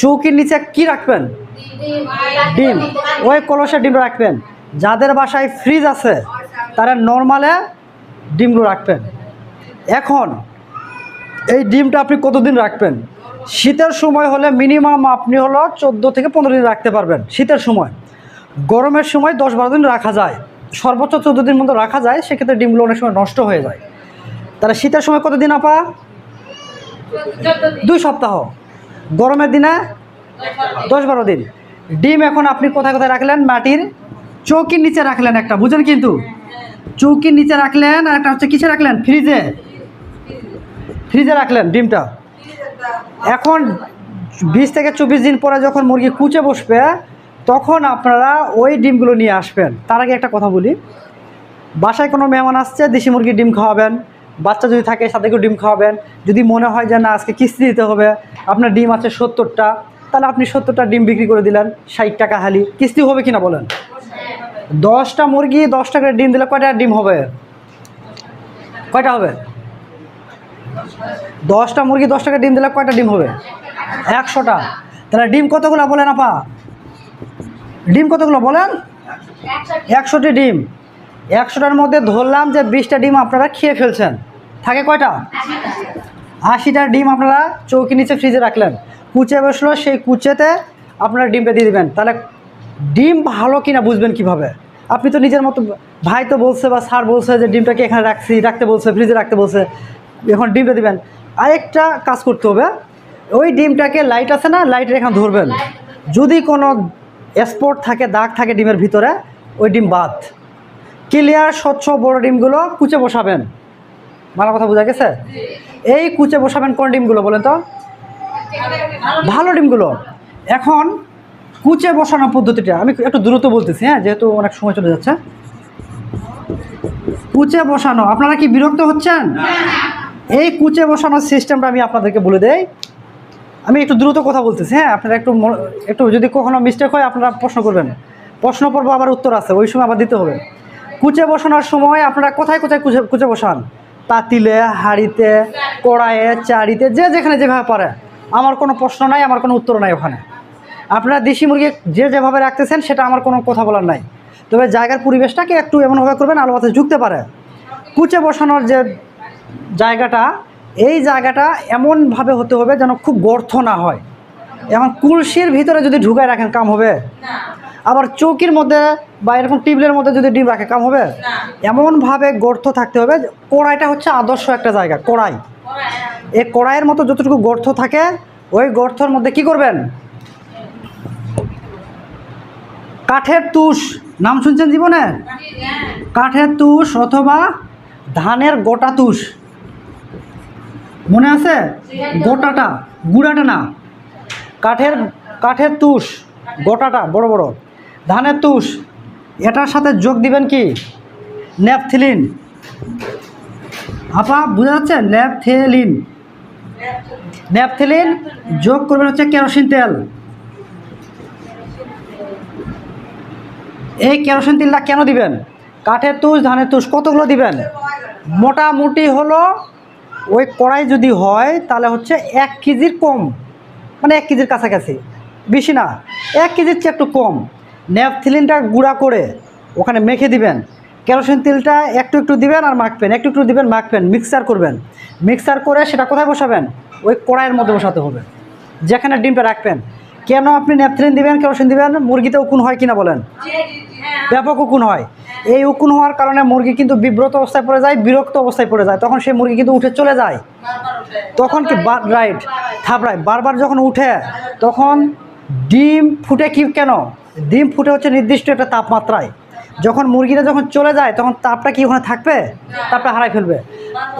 [SPEAKER 1] চৌকির নিচে কি রাখবেন? ডিম। ওই কলসের ডিম রাখবেন। যাদের বাসায় ফ্রিজ আছে তারা নর্মালে ডিমগুলো রাখবেন। এখন এই ডিমটা আপনি কতদিন রাখবেন? শীতের সময় হলে মিনিমাম আপনি হলো 14 থেকে 15 দিন রাখতে পারবেন শীতের সময়। গরমের সময় 10-12 দিন রাখা যায়, সর্বোচ্চ 14 দিন মতো রাখা যায়। সেক্ষেত্রে ডিমগুলো অনেক সময় নষ্ট হয়ে যায়। তাহলে শীতের সময় কতদিন আপা? 2 সপ্তাহ। গরমের দিনে 10-12 দিন। ডিম এখন আপনি কোথায় কোথায় রাখলেন? মাটির চৌকির নিচে রাখলেন একটা, বুঝলেন? কিন্তু চৌকির নিচে রাখলেন, আর একটা হচ্ছে কিসে রাখলেন? ফ্রিজে। ফ্রিজে রাখলেন ডিমটা। এখন 20 থেকে 24 দিন পরে যখন মুরগি কুচে বসবে তখন আপনারা ওই ডিমগুলো নিয়ে আসবেন। তার আগে একটা কথা বলি, বাসায় কোনো মেহমান আসছে, দেশি মুরগির ডিম খাওয়াবেন। বাচ্চা যদি থাকে সাথেকেও ডিম খাওয়াবেন। যদি মনে হয় যে না আজকে কিস্তি দিতে হবে, আপনার ডিম আছে 70টা, তাহলে আপনি 70টা ডিম বিক্রি করে দিলেন 60 টাকা হালি। কিস্তি হবে কিনা বলেন? 10টা মুরগি 10 টাকার ডিম দিলে কয়টা ডিম হবে? কয়টা হবে? 10টা মুরগি 10 টাকা ডিম দিলে কয়টা ডিম হবে? 100টা। তাহলে ডিম কতগুলো বলেন আপা? ডিম কতগুলো বলেন? 100টি ডিম। 100টার মধ্যে ধরলাম যে 20টা ডিম আপনারা খেয়ে ফেলছেন, থাকে কয়টা? 80টা ডিম আপনারা চৌকি নিচে ফ্রিজে রাখলেন। কুচে বসলো, সেই কুচেতে আপনারা ডিমটা দিয়ে দেবেন। তাহলে ডিম ভালো কিনা বুঝবেন কিভাবে? আপনি তো নিজের মতো, ভাই তো বলছে বা স্যার বলছে যে ডিমটাকে এখানে রাখতে বলছে, ফ্রিজে রাখতে বলছে, এখন ডিমটা দিবেন। আরেকটা কাজ করতে হবে, ওই ডিমটাকে লাইট আছে না, লাইটের এখানে ধরবেন। যদি কোনো স্পট থাকে, দাগ থাকে ডিমের ভিতরে, ওই ডিম বাদ। ক্লিয়ার স্বচ্ছ বড় ডিমগুলো কুচে বসাবেন। ভালো কথা বোঝা গেছে? এই কুচে বসাবেন কোন ডিমগুলো বলেন তো? ভালো ডিমগুলো। এখন কুচে বসানোর পদ্ধতিটা আমি একটু দ্রুত বলতেছি, হ্যাঁ, যেহেতু অনেক সময় চলে যাচ্ছে। কুচে বসানো, আপনারা কি বিরক্ত হচ্ছেন? এই কুচে বসানোর সিস্টেমটা আমি আপনাদেরকে বলে দেই। আমি একটু দ্রুত কথা বলতেছি, হ্যাঁ, আপনারা একটু যদি কখনো মিস্টেক হয় আপনারা প্রশ্ন করবেন। প্রশ্ন পর্ব আবার উত্তর আছে, ওই সময় আবার দিতে হবে। কুচে বসানোর সময় আপনারা কোথায় কোথায় কুচে বসান? পাতিলে, হাঁড়িতে, কড়াইয়ে, চাড়িতে, যে যেখানে যেভাবে পারে। আমার কোনো প্রশ্ন নাই, আমার কোনো উত্তর নাই ওখানে। আপনারা দেশি মুরগি যে যেভাবে রাখতেছেন সেটা আমার কোনো কথা বলার নাই। তবে জায়গার পরিবেশটাকে একটু এমনভাবে করবেন আলো বাতাস ঢুকতে পারে। কুচে বসানোর যে জায়গাটা, এই জায়গাটা এমনভাবে হতে হবে যেন খুব গর্ত না হয়। এখন কুলসির ভিতরে যদি ঢুকায় রাখেন কাম হবে? আবার চৌকির মধ্যে বা এরকম টেবিলের মধ্যে যদি ডিম রাখে কাম হবে? এমনভাবে গর্ত থাকতে হবে। কড়াইটা হচ্ছে আদর্শ একটা জায়গা। কড়াই, এই কড়াইয়ের মতো যতটুকু গর্ত থাকে, ওই গর্তর মধ্যে কি করবেন? কাঠের তুষ, নাম শুনছেন জীবনে? কাঠের তুষ অথবা ধানের গোটা তুষ, মনে আছে? গোটাটা, গুঁড়াটা না। কাঠের তুষ, গোটাটা বড় বড়। ধানের তুষ, এটার সাথে যোগ দিবেন কি? ন্যাপথলিন। আপা বুঝা যাচ্ছে? ন্যাপথলিন যোগ করবেন হচ্ছে কেরোসিন তেল। এই কেরোসিন তেলটা কেন দিবেন? কাঠের তুষ, ধানের তুষ কতগুলো দিবেন? মোটামুটি হলো ওই কড়াই যদি হয় তাহলে হচ্ছে 1 কেজির কম, মানে 1 কেজির কাছাকাছি, বেশি না, 1 কেজির চেয়ে একটু কম। ন্যাপথলিনটা গুঁড়া করে ওখানে মেখে দিবেন। কেরোসিন তেলটা একটু একটু দিবেন আর মাখবেন, একটু একটু দিবেন, মাখবেন, মিক্সার করবেন। মিক্সার করে সেটা কোথায় বসাবেন? ওই কড়াইয়ের মধ্যে বসাতে হবে যেখানে ডিমটা রাখবেন। কেন আপনি ন্যাপথলিন দিবেন, কেরোসিন দিবেন? মুরগিতে উকুন হয় কিনা বলেন? ব্যাপক উকুন হয়। এই উকুন হওয়ার কারণে মুরগি কিন্তু বিব্রত অবস্থায় পড়ে যায়, বিরক্ত অবস্থায় পড়ে যায়। তখন সেই মুরগি কিন্তু উঠে চলে যায়। তখন কি রাইট থাপড়ায় বারবার যখন উঠে, তখন ডিম ফুটে কি কেন? ডিম ফুটে হচ্ছে নির্দিষ্ট একটা তাপমাত্রায়। যখন মুরগিটা যখন চলে যায় তখন তাপটা কি ওখানে থাকবে? তাপটা হারাই ফেলবে।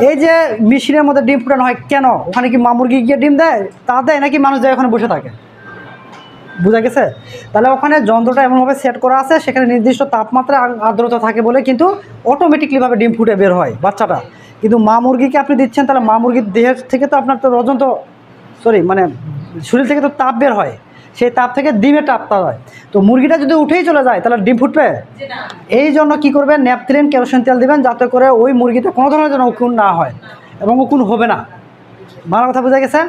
[SPEAKER 1] এই যে মেশিনের মধ্যে ডিম ফুটানো হয় কেন? ওখানে কি মা মুরগি গিয়ে ডিম দেয়? তা দেয় নাকি মানুষ যায় ওখানে বসে থাকে? বুঝা গেছে? তাহলে ওখানে যন্ত্রটা এমনভাবে সেট করা আছে, সেখানে নির্দিষ্ট তাপমাত্রা আর্দ্রতা থাকে বলে কিন্তু অটোমেটিকলিভাবে ডিম ফুটে বের হয় বাচ্চাটা। কিন্তু মা মুরগিকে আপনি দিচ্ছেন, তাহলে মা মুরগির দেহের থেকে তো আপনার তো মানে শরীর থেকে তো তাপ বের হয়। সেই তাপ থেকে ডিমে তাপটা হয়। তো মুরগিটা যদি উঠেই চলে যায় তাহলে ডিম ফুটবে? এই জন্য কী করবেন, ন্যাপথলিন কেরোসিন তেল দিবেন যাতে করে ওই মুরগিতে কোনো ধরনের যেন উকুন না হয় এবং উকুন হবে না। ভালো কথা বোঝা গেছে?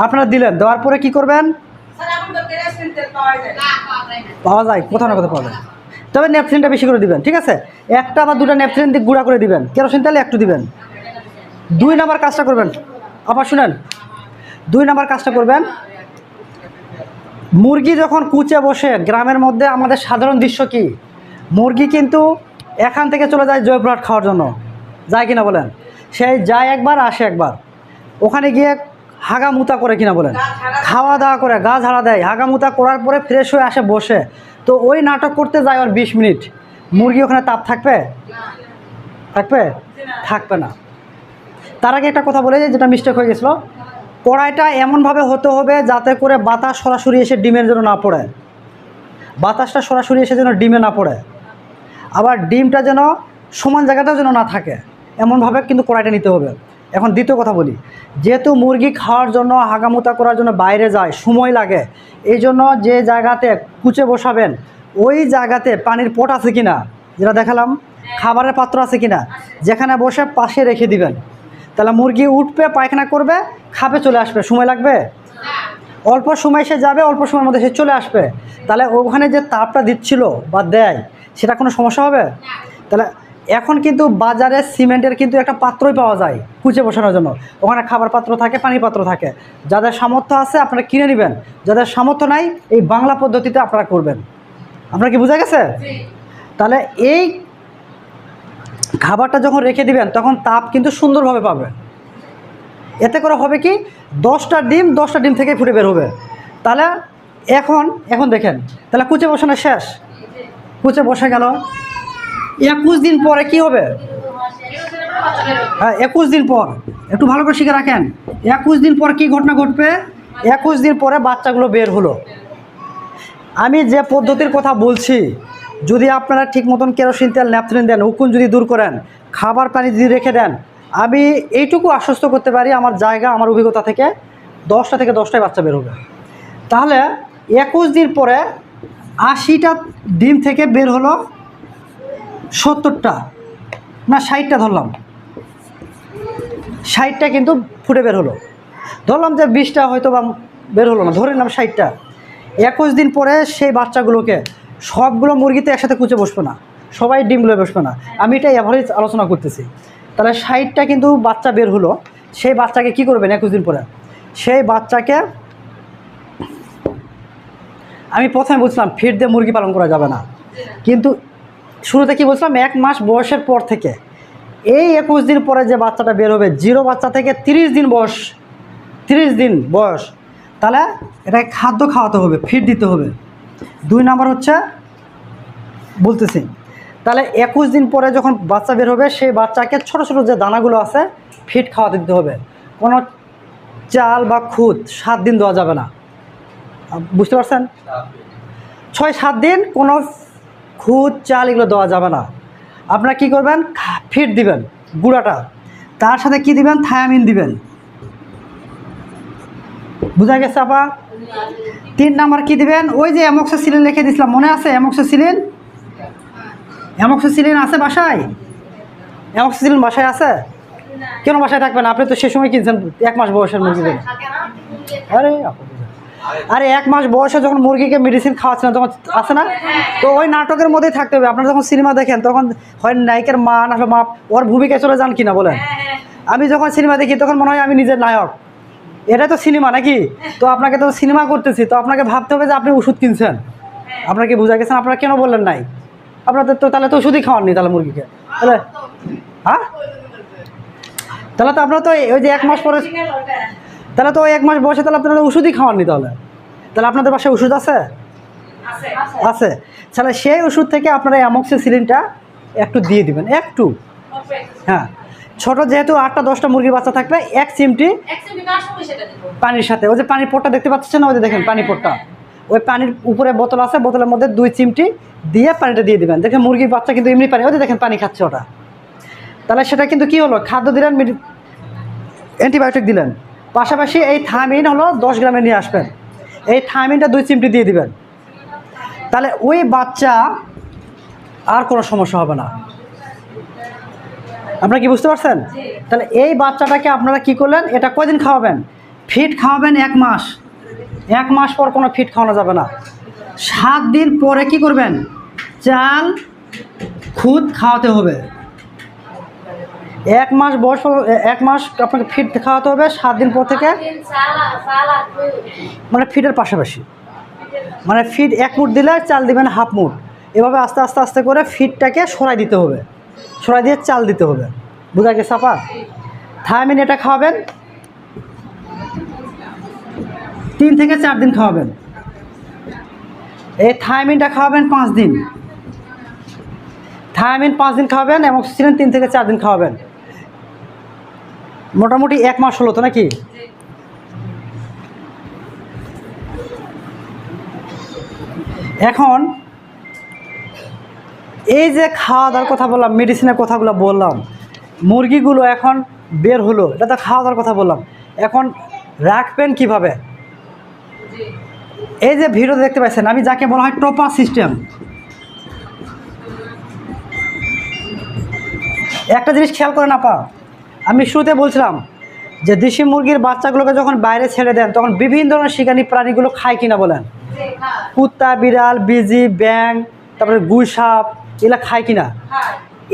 [SPEAKER 1] আপনারা দিলেন, দেওয়ার পরে কী করবেন? পাওয়া যায়, কোথাও না কোথাও পাওয়া যায়, তবে ন্যাপথলিনটা বেশি করে দিবেন, ঠিক আছে? একটা বা দুটা ন্যাপথলিন দিয়ে গুঁড়া করে দিবেন, কেরোসিন তেল একটু দিবেন। 2 নাম্বার কাজটা করবেন, আবার শুনেন, 2 নাম্বার কাজটা করবেন, মুরগি যখন কুচে বসে, গ্রামের মধ্যে আমাদের সাধারণ দৃশ্য কি, মুরগি কিন্তু এখান থেকে চলে যায় জয়পুরহাট খাওয়ার জন্য, যায় কিনা বলেন? সেই যায় একবার, আসে একবার, ওখানে গিয়ে হাগামুতা করে কিনা বলেন, খাওয়া দাওয়া করে গা ঝাড়া দেয়, হাগামুতা করার পরে ফ্রেশ হয়ে আসে বসে। তো ওই নাটক করতে যায় আর 20 মিনিট, মুরগি ওখানে তাপ থাকবে? থাকবে? থাকবে না। তার আগে একটা কথা বলে যেটা মিস্টেক হয়ে গেছিলো, কড়াইটা এমনভাবে হতে হবে যাতে করে বাতাস সরাসরি এসে ডিমের জন্য না পড়ে, বাতাসটা সরাসরি এসে যেন ডিমে না পড়ে, আবার ডিমটা যেন সমান জায়গাটাও যেন না থাকে, এমনভাবে কিন্তু কড়াইটা নিতে হবে। এখন দ্বিতীয় কথা বলি, যেহেতু মুরগি খাওয়ার জন্য হাগামুতা করার জন্য বাইরে যায়, সময় লাগে, এই জন্য যে জায়গাতে কুচে বসাবেন ওই জায়গাতে পানির পট আছে কিনা, যেটা দেখালাম, খাবারের পাত্র আছে কিনা, যেখানে বসে পাশে রেখে দিবেন, তাহলে মুরগি উঠবে, পায়খানা করবে, খাবে, চলে আসবে। সময় লাগবে? অল্প সময় সে যাবে, অল্প সময়ের মধ্যে সে চলে আসবে। তাহলে ওখানে যে তাপটা দিচ্ছিল বা দেয় সেটা কোনো সমস্যা হবে? তাহলে এখন কিন্তু বাজারে সিমেন্টের কিন্তু একটা পাত্রই পাওয়া যায় কুচে বসানোর জন্য, ওখানে খাবার পাত্র থাকে, পানির পাত্র থাকে। যাদের সামর্থ্য আছে আপনারা কিনে নেবেন, যাদের সামর্থ্য নাই এই বাংলা পদ্ধতিতে আপনারা করবেন। আপনার কি বোঝা গেছে? তাহলে এই খাবারটা যখন রেখে দিবেন তখন তাপ কিন্তু সুন্দরভাবে পাবে। এতে করে হবে কি, 10টা ডিম থেকে ফুটে বের হবে। তাহলে এখন দেখেন, তাহলে কুচে বসানো শেষ, কুচে বসে গেল। 21 দিন পরে কি হবে? হ্যাঁ, 21 দিন পর একটু ভালো করে শিখে রাখেন। 21 দিন পর কি ঘটনা ঘটবে? 21 দিন পরে বাচ্চাগুলো বের হলো। আমি যে পদ্ধতির কথা বলছি, যদি আপনারা ঠিক মতন কেরোসিন তেল, ন্যাপথলিন দেন, উকুন যদি দূর করেন, খাবার পানি যদি রেখে দেন, আমি এইটুকু আশ্বস্ত করতে পারি আমার জায়গা, আমার অভিজ্ঞতা থেকে 10টা থেকে 10টাই বাচ্চা বের হবে। তাহলে 21 দিন পরে 80টা ডিম থেকে বের হলো 70টা, না 60টা ধরলাম, 60টা কিন্তু ফুটে বের হলো। ধরলাম যে 20টা হয়তো বা বের হলো না, ধরে নিলাম 60টা। 21 দিন পরে সেই বাচ্চাগুলোকে সবগুলো মুরগিতে একসাথে কুচে বসবে না, সবাই ডিমগুলো বসবে না, আমি এটা অ্যাভারেজ আলোচনা করতেছি। তাহলে 60টা কিন্তু বাচ্চা বের হলো, সেই বাচ্চাকে কি করবেন 21 দিন পরে? সেই বাচ্চাকে আমি প্রথমে বলছিলাম ফিড দিয়ে মুরগি পালন করা যাবে না, কিন্তু শুরুতে কি বলছিলাম 1 মাস বয়সের পর থেকে এই 21 দিন পরে যে বাচ্চাটা বের হবে, 0 বাচ্চা থেকে 30 দিন বয়স, 30 দিন বয়স, তাহলে এটাকে খাদ্য খাওয়াতে হবে, ফিড দিতে হবে। 2 নাম্বার হচ্ছে বলতেছি, তাহলে 21 দিন পরে যখন বাচ্চা বের হবে সেই বাচ্চাকে ছোট ছোট যে দানাগুলো আছে ফিড খাওয়াতে দিতে হবে। কোনো চাল বা খুদ 7 দিন দেওয়া যাবে না, বুঝতে পারছেন? 6-7 দিন কোনো খুদ, চাল এগুলো দেওয়া যাবে না। আপনারা কি করবেন, ফিড দিবেন গুঁড়াটা, তার সাথে কি দিবেন, থায়ামিন দিবেন। বুঝা গেছে আপা? 3 নাম্বার কি দিবেন, ওই যে অ্যামক্সিসিলিন লিখে দিয়েছিলাম, মনে আছে? অ্যামক্সিসিলিন আছে বাসায়? অ্যামক্সিসিলিন বাসায় আছে? কেন বাসায় থাকবেন? আপনি তো সে সময় কিনছেন 1 মাস বয়সের মুরগিদের। আরে 1 মাস বয়সে যখন মুরগিকে মেডিসিন খাওয়াচ্ছেন তখন আছে না? তো ওই নাটকের মধ্যেই থাকতে হবে। আপনারা যখন সিনেমা দেখেন তখন হয় নায়কের মা না মাপ ওর ভূমিকায় চলে যান কিনা বলেন? আমি যখন সিনেমা দেখি তখন মনে হয় আমি নিজের নায়ক, এটাই তো সিনেমা নাকি? তো আপনাকে তো সিনেমা করতেছি, তো আপনাকে ভাবতে হবে যে আপনি ওষুধ কিনছেন। আপনার কি বোঝা গেছেন? আপনারা কেন বললেন নাই? আপনাদের তো তাহলে তো ওষুধই খাওয়াননি তাহলে মুরগিকে, তাহলে হ্যাঁ, তাহলে তো আপনারা তো ওই যে 1 মাস পরে, তাহলে তো ওই 1 মাস বয়সে তাহলে আপনারা ওষুধই খাওয়াননি। তাহলে আপনাদের বাসায় ওষুধ আছে? আছে। তাহলে সেই ওষুধ থেকে আপনারা অ্যামক্সিসিলিনটা একটু দিয়ে দিবেন, একটু। হ্যাঁ, ছোট যেহেতু 8টা-10টা মুরগির বাচ্চা থাকবে, 1 চিমটি পানির সাথে, ওই যে পানির পটটা দেখতে পাচ্ছেন না, ওই যে দেখেন পানির পটটা, ওই পানির উপরে বোতল আছে, বোতলের মধ্যে 2 চিমটি দিয়ে পানিটা দিয়ে দিবেন। দেখেন মুরগির বাচ্চা কিন্তু এমনি পানি, ওই যে দেখেন পানি খাচ্ছে ওটা। তাহলে সেটা কিন্তু কি হলো, খাদ্য দিলেন, অ্যান্টিবায়োটিক দিলেন, পাশাপাশি এই থায়ামিন হলো 10 গ্রামে নিয়ে আসবেন। এই থাইমিনটা 2 চিমটি দিয়ে দিবেন, তাহলে ওই বাচ্চা আর কোনো সমস্যা হবে না। আপনারা কি বুঝতে পারছেন? তাহলে এই বাচ্চাটাকে আপনারা কি করলেন, এটা কয়দিন খাওয়াবেন? ফিড খাওয়াবেন 1 মাস। 1 মাস পর কোনো ফিড খাওয়ানো যাবে না। 7 দিন পরে কি করবেন, চাল খুদ খাওয়াতে হবে। 1 মাস বয়স, 1 মাস আপনাকে ফিড খাওয়াতে হবে। 7 দিন পর থেকে মানে ফিডের পাশাপাশি, মানে ফিড 1 মুঠ দিলে চাল দিবেন ½ মুঠ। এভাবে আস্তে আস্তে আস্তে করে ফিডটাকে সরাই দিতে হবে, সরাই দিয়ে চাল দিতে হবে। বুঝা গেছে আপা? থাইমিন এটা খাওয়াবেন 3 থেকে 4 দিন খাওয়াবেন। এই থাইমিনটা খাওয়াবেন 5 দিন। থাইমিন 5 দিন খাওয়াবেন এবং সিলেন 3 থেকে 4 দিন খাওয়াবেন। মোটামুটি 1 মাস হলো তো নাকি? এখন এই যে খাওয়া দাওয়ার কথা বললাম, মেডিসিনের কথাগুলো বললাম, মুরগিগুলো এখন বের হলো, এটা তো খাওয়া দাওয়ার কথা বললাম। এখন রাখবেন কিভাবে? এই যে ভিডিও দেখতে পাচ্ছেন, আমি যাকে বলা হয় টপার সিস্টেম। একটা জিনিস খেয়াল করে না পা, আমি শুরুতে বলছিলাম যে দেশি মুরগির বাচ্চাগুলোকে যখন বাইরে ছেড়ে দেন তখন বিভিন্ন ধরনের শিকারী প্রাণীগুলো খায় কিনা বলেন? কুত্তা, বিড়াল, বিজি, ব্যাং, তারপরে গুই সাপ, এগুলা খায় কিনা?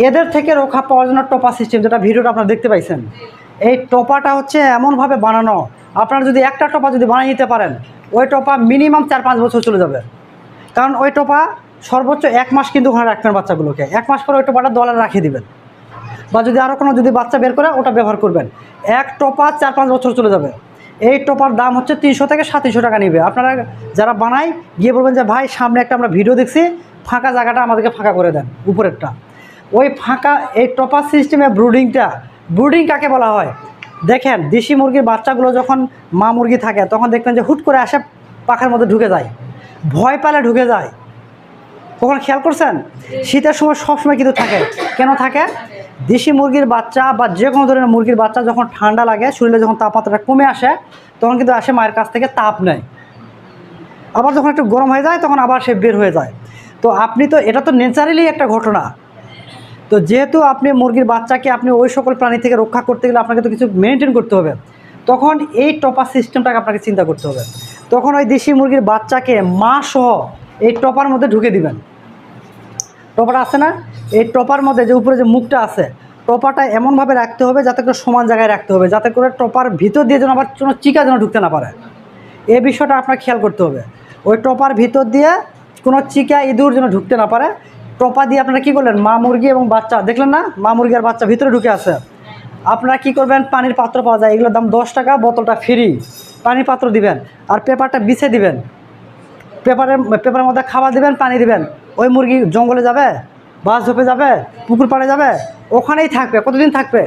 [SPEAKER 1] এদের থেকে রক্ষা পাওয়ার জন্য টপা সিস্টেম, যেটা ভিডিওটা আপনারা দেখতে পাইছেন, এই টপাটা হচ্ছে এমনভাবে বানানো, আপনারা যদি একটা টপা যদি বানিয়ে নিতে পারেন, ওই টপা মিনিমাম 4-5 বছর চলে যাবে। কারণ ওই টপা সর্বোচ্চ 1 মাস কিন্তু ওখানে রাখবেন বাচ্চাগুলোকে। 1 মাস পরে ওই টপাটা দলে রাখিয়ে দিবেন, বা যদি আরও কোনো যদি বাচ্চা বের করে ওটা ব্যবহার করবেন। এক টপা 4-5 বছর চলে যাবে। এই টপার দাম হচ্ছে 300 থেকে 700 টাকা নেবে। আপনারা যারা বানায় গিয়ে বলবেন যে ভাই সামনে একটা আমরা ভিডিও দেখছি, ফাঁকা জায়গাটা আমাদেরকে ফাঁকা করে দেন, উপরেরটা। ওই ফাঁকা এই টপার সিস্টেমে ব্রুডিং কাকে বলা হয়? দেখেন, দেশি মুরগির বাচ্চাগুলো যখন মা মুরগি থাকে তখন দেখবেন যে হুট করে আসে পাখার মধ্যে ঢুকে যায়, ভয় পেলে ঢুকে যায়। কখন খেয়াল করছেন? শীতের সময় সবসময় কিন্তু থাকে। কেন থাকে? দেশি মুরগির বাচ্চা বা যে কোনো ধরনের মুরগির বাচ্চা যখন ঠান্ডা লাগে, শরীরে যখন তাপমাত্রাটা কমে আসে, তখন কিন্তু আসে মায়ের কাছ থেকে তাপ নেয়। আবার যখন একটু গরম হয়ে যায় তখন আবার সে বের হয়ে যায়। তো আপনি তো এটা তো ন্যাচারালি একটা ঘটনা। তো যেহেতু আপনি মুরগির বাচ্চাকে আপনি ওই সকল প্রাণী থেকে রক্ষা করতে গেলে আপনাকে তো কিছু মেনটেন করতে হবে। তখন এই টপার সিস্টেমটাকে আপনাকে চিন্তা করতে হবে। তখন ওই দেশি মুরগির বাচ্চাকে মা সহ এই টপার মধ্যে ঢুকে দিবেন। টপার আছে না, এই টপার মধ্যে যে উপরে যে মুখটা আছে, টপারটা এমনভাবে রাখতে হবে যাতে করে সমান জায়গায় রাখতে হবে, যাতে করে টপার ভিতর দিয়ে যেন আবার কোনো চিকা যেন ঢুকতে না পারে। এই বিষয়টা আপনার খেয়াল করতে হবে। ওই টপার ভিতর দিয়ে কোনো চিকা ইঁদুর যেন ঢুকতে না পারে। টপা দিয়ে আপনারা কী করলেন, মা মুরগি এবং বাচ্চা দেখলেন না, মা মুরগি আর বাচ্চা ভিতরে ঢুকে আছে। আপনারা কী করবেন, পানির পাত্র পাওয়া যায়, এগুলোর দাম 10 টাকা, বোতলটা ফ্রি। পানির পাত্র দিবেন আর পেপারটা বিছে দিবেন, পেপারের মধ্যে খাবার দিবেন, পানি দিবেন। ওই মুরগি জঙ্গলে যাবে, বাস ঝোপে যাবে, পুকুর পাড়ে যাবে, ওখানেই থাকবে। কতদিন থাকবে?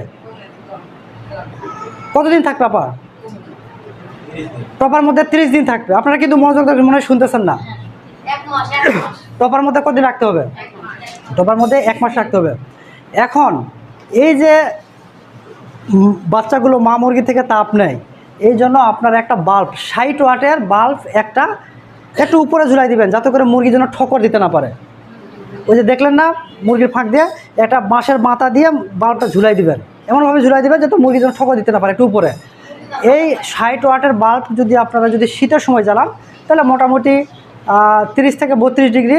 [SPEAKER 1] কতদিন থাকবে আপা? টপার মধ্যে 30 দিন থাকবে। আপনারা কিন্তু মনোযোগ দিয়ে মনে হয় শুনতেছেন না। টপার মধ্যে কতদিন রাখতে হবে? টপার মধ্যে 1 মাস রাখতে হবে। এখন এই যে বাচ্চাগুলো মা মুরগি থেকে তাপ নেয়, এই জন্য আপনার একটা বাল্ব, 60 ওয়াটের বাল্ব একটা একটু উপরে ঝুলাই দিবেন, যাতে করে মুরগি যেন ঠোকর দিতে না পারে। ওই যে দেখলেন না, মুরগির ফাঁক দিয়ে একটা বাঁশের মাথা দিয়ে বাল্বটা ঝুলাই দিবেন, এমনভাবে ঝুলাই দিবেন যাতে মুরগি যেন ঠোকর দিতে না পারে, একটু উপরে। এই 60 ওয়াটের বাল্ব যদি আপনারা যদি শীতের সময় জ্বালান, তাহলে মোটামুটি 30 থেকে 32 ডিগ্রি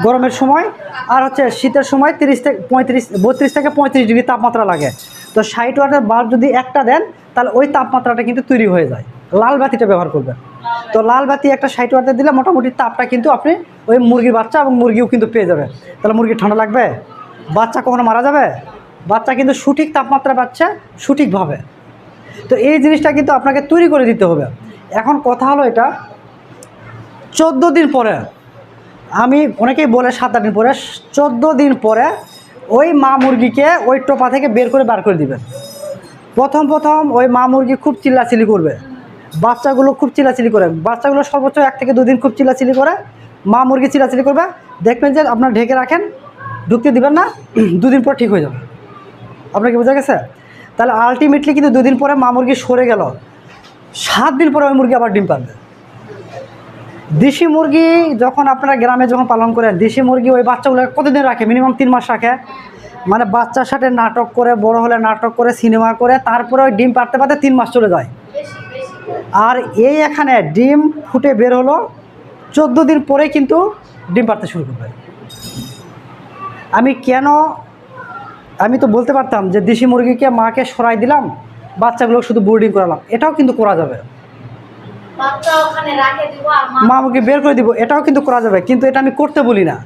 [SPEAKER 1] গরমের সময়, আর হচ্ছে শীতের সময় 32 থেকে 35 ডিগ্রি তাপমাত্রা লাগে। তো 60 ওয়াটের বাল্ব যদি একটা দেন, তাহলে ওই তাপমাত্রাটা কিন্তু তৈরি হয়ে যায়। লাল বাতিটা ব্যবহার করবেন। তো লাল বাতি একটা 60 ওয়াটের দিলে মোটামুটি তাপটা কিন্তু আপনি ওই মুরগির বাচ্চা এবং মুরগিও কিন্তু পেয়ে যাবে। তাহলে মুরগির ঠান্ডা লাগবে? বাচ্চা কখনো মারা যাবে? বাচ্চা কিন্তু সঠিক তাপমাত্রা পাচ্ছে সঠিকভাবে। তো এই জিনিসটা কিন্তু আপনাকে তৈরি করে দিতে হবে। এখন কথা হলো, এটা 14 দিন পরে, আমি অনেকেই বলে 7-8 দিন পরে, 14 দিন পরে ওই মা মুরগিকে ওই টোপা থেকে বের করে দিবেন। প্রথম ওই মা মুরগি খুব চিল্লাচিল্লি করবে, বাচ্চাগুলো খুব চিল্লাচিল্লি করে। বাচ্চাগুলো সর্বোচ্চ 1 থেকে 2 দিন খুব চিল্লাচিল্লি করে, মা মুরগি চিল্লাচিল্লি করবে। দেখবেন যে আপনার ঢেকে রাখেন, ঢুকতে দিবেন না, 2 দিন পর ঠিক হয়ে যাবে। আপনার কি বোঝা গেছে? তাহলে আলটিমেটলি কিন্তু 2 দিন পরে মা মুরগি সরে গেল, 7 দিন পরে ওই মুরগি আবার ডিম পারবে। দেশি মুরগি যখন আপনারা গ্রামে যখন পালন করেন, দেশি মুরগি ওই বাচ্চাগুলো কতদিন রাখে? মিনিমাম 3 মাস রাখে। মানে বাচ্চার সাথে নাটক করে, বড় হলে নাটক করে, সিনেমা করে, তারপরে ওই ডিম পাড়তে পারতে 3 মাস চলে যায়। আর এই এখানে ডিম ফুটে বের হলো 14 দিন পরে কিন্তু ডিম পাড়তে শুরু করবে। আমি তো বলতে পারতাম যে দেশি মুরগিকে মাকে সরাই দিলাম, বাচ্চাগুলো শুধু বোর্ডিং করালাম, এটাও কিন্তু করা যাবে। মা মুরগি বের করে দিব, এটাও কিন্তু করা যাবে, কিন্তু এটা আমি করতে বলি না।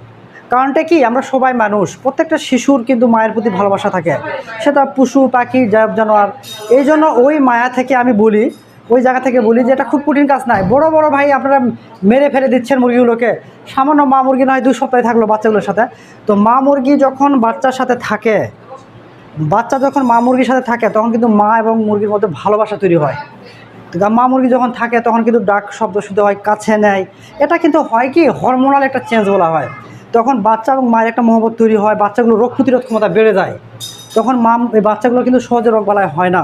[SPEAKER 1] কারণটা কি, আমরা সবাই মানুষ, প্রত্যেকটা শিশুর কিন্তু মায়ের প্রতি ভালোবাসা থাকে, সেটা পশু পাখি জানোয়ার। এই জন্য ওই মায়া থেকে আমি বলি, ওই জায়গা থেকে বলি যে এটা খুব কঠিন কাজ নয়। বড় বড় ভাই আপনারা মেরে ফেলে দিচ্ছেন মুরগিগুলোকে, সামান্য মা মুরগি নয় 2 সপ্তাহে থাকলো বাচ্চাগুলোর সাথে। তো মা মুরগি যখন বাচ্চার সাথে থাকে, বাচ্চা যখন মা মুরগির সাথে থাকে, তখন কিন্তু মা এবং মুরগির মধ্যে ভালোবাসা তৈরি হয়। মা মুরগি যখন থাকে তখন কিন্তু ডাক শব্দ শুনতে হয়, কাছে নেয়। এটা কিন্তু হয় কি, হরমোনাল একটা চেঞ্জ বলা হয়। তখন বাচ্চা এবং মায়ের একটা মহব্বত তৈরি হয়, বাচ্চাগুলো রোগ প্রতিরোধ ক্ষমতা বেড়ে যায়। তখন এই বাচ্চাগুলো কিন্তু সহজে রোগ বালাই হয় না।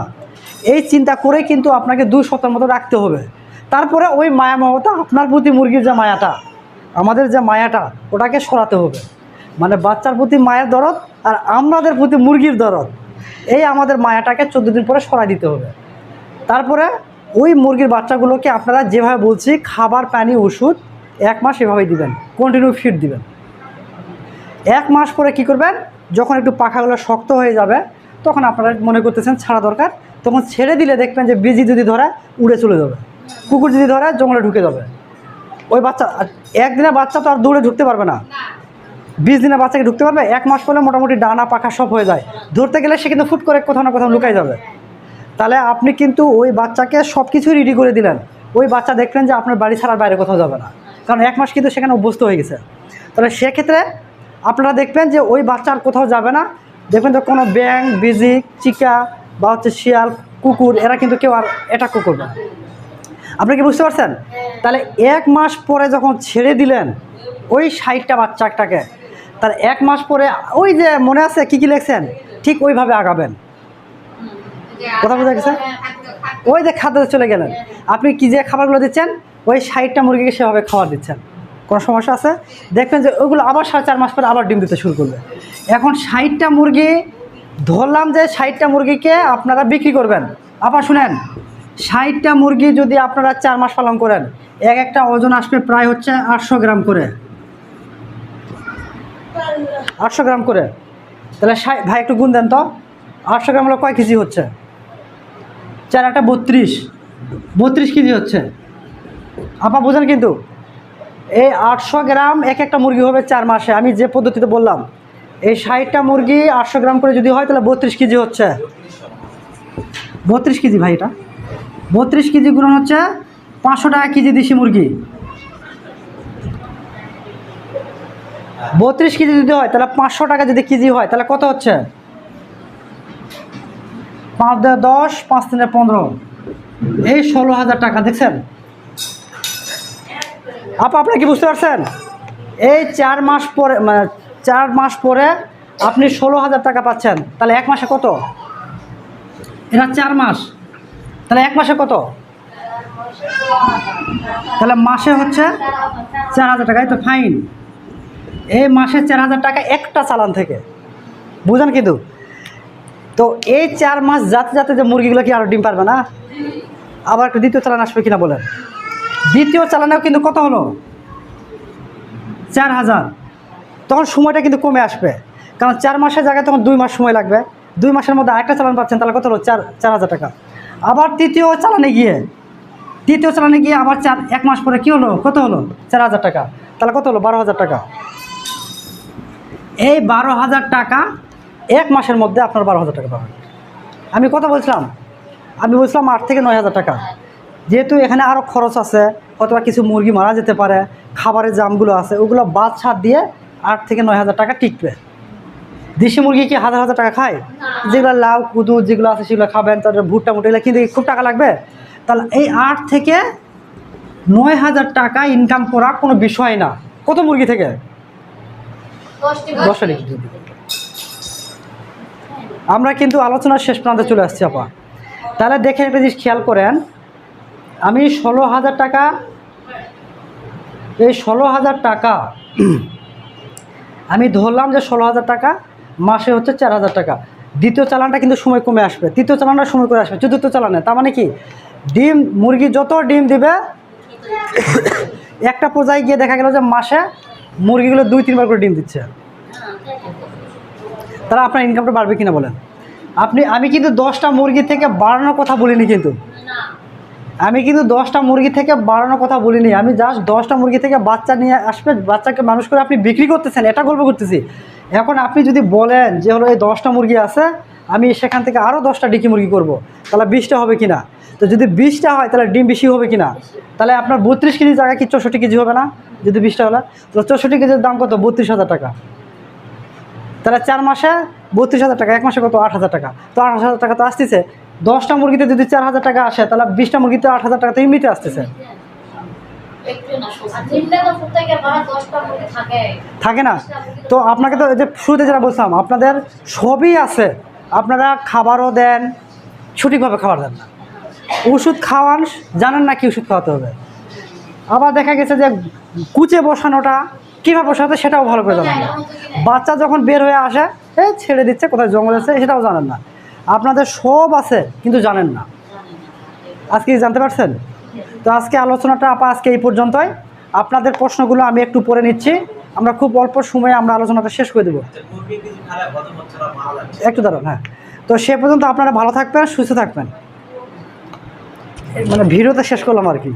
[SPEAKER 1] এই চিন্তা করে কিন্তু আপনাকে 2 সপ্তাহের মতো রাখতে হবে। তারপরে ওই মায়া মমতা, আপনার প্রতি মুরগির যে মায়াটা, আমাদের যে মায়াটা, ওটাকে সরাতে হবে। মানে বাচ্চার প্রতি মায়ের দরদ আর আমাদের প্রতি মুরগির দরদ, এই আমাদের মায়াটাকে 14 দিন পরে সরাই দিতে হবে। তারপরে ওই মুরগির বাচ্চাগুলোকে আপনারা যেভাবে বলছি, খাবার, পানি, ওষুধ 1 মাস এভাবেই দিবেন, কন্টিনিউ ফিড দিবেন। 1 মাস পরে কি করবেন, যখন একটু পাখাগুলো শক্ত হয়ে যাবে, তখন আপনারা মনে করতেছেন ছাড়া দরকার, তখন ছেড়ে দিলে দেখবেন যে বিজি যদি ধরে উড়ে চলে যাবে, কুকুর যদি ধরে জঙ্গলে ঢুকে যাবে। ওই বাচ্চা, একদিনের বাচ্চা তো আর দৌড়ে ঢুকতে পারবে না, 20 দিনের বাচ্চাকে ঢুকতে পারবে। 1 মাস পরে মোটামুটি ডানা পাখা সব হয়ে যায়, ধরতে গেলে সে কিন্তু ফুট করে কোথাও না কোথাও লুকাই যাবে। তাহলে আপনি কিন্তু ওই বাচ্চাকে সব কিছুই রেডি করে দিলেন, ওই বাচ্চা দেখলেন যে আপনার বাড়ি ছাড়ার বাইরে কোথাও যাবে না, কারণ 1 মাস কিন্তু সেখানে অভ্যস্ত হয়ে গেছে। তাহলে সেক্ষেত্রে আপনারা দেখবেন যে ওই বাচ্চা আর কোথাও যাবে না। দেখবেন যে কোনো ব্যাং, বিজি, চিকা বা শিয়াল, কুকুর, এরা কিন্তু কেউ আর অ্যাটাকও করবে না। আপনি কি বুঝতে পারছেন? তাহলে 1 মাস পরে যখন ছেড়ে দিলেন ওই 60টা বাচ্চাটাকে, তার 1 মাস পরে ওই যে মনে আছে কী কী লিখছেন, ঠিক ওইভাবে আগাবেন। কথা বোঝা গেছে? ওই যে খাদ্য চলে গেলেন, আপনি কি যে খাবারগুলো দিচ্ছেন, ওই 60টা মুরগিকে সেভাবে খাবার দিচ্ছেন। কোনো সমস্যা আছে? দেখবেন যে ওইগুলো আবার 4.5 মাস পরে আবার ডিম দিতে শুরু করবে। এখন 60টা মুরগি ধরলাম যে 60টা মুরগিকে আপনারা বিক্রি করবেন। আবার শুনেন, 60টা মুরগি যদি আপনারা 4 মাস পালন করেন, একটা ওজন আসবে প্রায় হচ্ছে 800 গ্রাম করে। 800 গ্রাম করে, তাহলে ভাই একটু গুণ দেন তো, 800 গ্রাম হলো কয় কেজি হচ্ছে? 4 একটা 32 কেজি হচ্ছে। আপা বোঝেন কিন্তু, এই 800 গ্রাম একটা মুরগি হবে 4 মাসে। আমি যে পদ্ধতিতে বললাম, এই 60টা মুরগি 800 গ্রাম করে যদি হয়, তাহলে 32 কেজি হচ্ছে। 32 কেজি ভাই, এটা 32 কেজি গুণন হচ্ছে 500 টাকা কেজি দেশি মুরগি। 32 কেজি যদি হয়, তাহলে 500 টাকা যদি কেজি হয়, তাহলে কত হচ্ছে? 5 × 10, 5 × 3 = 15, এই 16,000 টাকা। দেখছেন আপা, আপনি কি বুঝতে পারছেন? এই 4 মাস পরে, মানে 4 মাস পরে আপনি 16,000 টাকা পাচ্ছেন। তাহলে 1 মাসে কত? এটা 4 মাস, তাহলে 1 মাসে কত? তাহলে মাসে হচ্ছে 4,000 টাকা। এই তো ফাইন, এই মাসে 4,000 টাকা একটা চালান থেকে, বুঝেন কিন্তু। তো এই 4 মাস যাতে যাতে যে মুরগিগুলো কি আরও ডিম পারবে না? আবার একটা দ্বিতীয় চালান আসবে কিনা বলেন? দ্বিতীয় চালানেও কিন্তু কত হলো? 4,000। তখন সময়টা কিন্তু কমে আসবে, কারণ 4 মাসের জায়গায় তখন 2 মাস সময় লাগবে। 2 মাসের মধ্যে আরেকটা চালান পাচ্ছেন, তাহলে কত হলো? 4,000 টাকা। আবার তৃতীয় চালানে গিয়ে আবার 1 মাস পরে কী হলো? কত হলো? 4,000 টাকা। তাহলে কত হলো? 12,000 টাকা। এই 12,000 টাকা 1 মাসের মধ্যে আপনার 12,000 টাকা পাবেন। আমি কথা বলছিলাম, 8 থেকে 9,000 টাকা। যেহেতু এখানে আরও খরচ আছে, অথবা কিছু মুরগি মারা যেতে পারে, খাবারের জামগুলো আছে, ওগুলো বাদ ছাড় দিয়ে 8 থেকে 9,000 টাকা টিকবে। দেশি মুরগি কি হাজার হাজার টাকা খায়? যেগুলো লাউ কুদু যেগুলো আছে সেগুলো খাবেন, তারপরে ভুট্টা মুটা, এগুলো কিন্তু খুব টাকা লাগবে। তাহলে এই 8 থেকে 9,000 টাকা ইনকাম করা কোনো বিষয় না। কত মুরগি থেকে? 10টা। আমরা কিন্তু আলোচনার শেষ প্রান্তে চলে আসছি আপা। তাহলে দেখে একটা জিনিস খেয়াল করেন, আমি 16,000 টাকা এই 16,000 টাকা আমি ধরলাম যে 16,000 টাকা, মাসে হচ্ছে 4,000 টাকা। দ্বিতীয় চালানটা কিন্তু সময় কমে আসবে, তৃতীয় চালানটা সময় করে আসবে, চতুর্থ চালানে। তার মানে কি, ডিম মুরগি যত ডিম দিবে, একটা পর্যায়ে গিয়ে দেখা গেল যে মাসে মুরগিগুলো 2-3 বার করে ডিম দিচ্ছে, তাহলে আপনার ইনকামটা বাড়বে কিনা বলেন? আমি কিন্তু 10টা মুরগি থেকে বাড়ানোর কথা বলিনি, আমি কিন্তু 10টা মুরগি থেকে বাড়ানোর কথা বলিনি। আমি জাস্ট 10টা মুরগি থেকে বাচ্চা নিয়ে আসবে, বাচ্চাকে মানুষ করে আপনি বিক্রি করতেছেন, এটা গল্প করতেছি। এখন আপনি যদি বলেন যে হলো এই 10টা মুরগি আছে, আমি সেখান থেকে আরও 10টা ডিকি মুরগি করব, তাহলে 20টা হবে কিনা? তো যদি 20টা হয় তাহলে ডিম বেশি হবে কিনা? তাহলে আপনার 32 কেজি জায়গায় কি 64 কেজি হবে না? যদি 20টা হলে, তো 64 কেজির দাম কত? 32,000 টাকা। তাহলে 4 মাসে 32,000 টাকা, 1 মাসে কত? 8,000 টাকা। তো 8,000 টাকা তো আসতেছে। 10টা মুরগিতে যদি 4,000 টাকা আসে, তাহলে 20টা মুরগিতে 8,000 টাকা তো এমনিতে আসতেছে, থাকে না? তো আপনাকে তো যে শুরুতে যেটা বলছিলাম, আপনাদের সবই আছে, আপনারা খাবারও দেন, সঠিকভাবে খাবার দেন না, ওষুধ খাওয়ান, জানেন না কি ওষুধ খাওয়াতে হবে। আবার দেখা গেছে যে কুচে বসানোটা কীভাবে বসাতে সেটাও ভালো করে জানেন না। বাচ্চা যখন বের হয়ে আসে, ছেড়ে দিচ্ছে, কোথায় জঙ্গল আছে সেটাও জানেন না। আপনাদের সব আছে কিন্তু জানেন না। আজকে জানতে পারছেন? তো আজকে আলোচনাটা আজকে এই পর্যন্তই। আপনাদের প্রশ্নগুলো আমি একটু পরে নিচ্ছি, আমরা খুব অল্প সময়ে আমরা আলোচনাটা শেষ করে দেবো। একটু দাঁড়ান, হ্যাঁ। তো সে পর্যন্ত আপনারা ভালো থাকবেন, সুস্থ থাকবেন। মানে ভিডিওটা শেষ করলাম আর কি।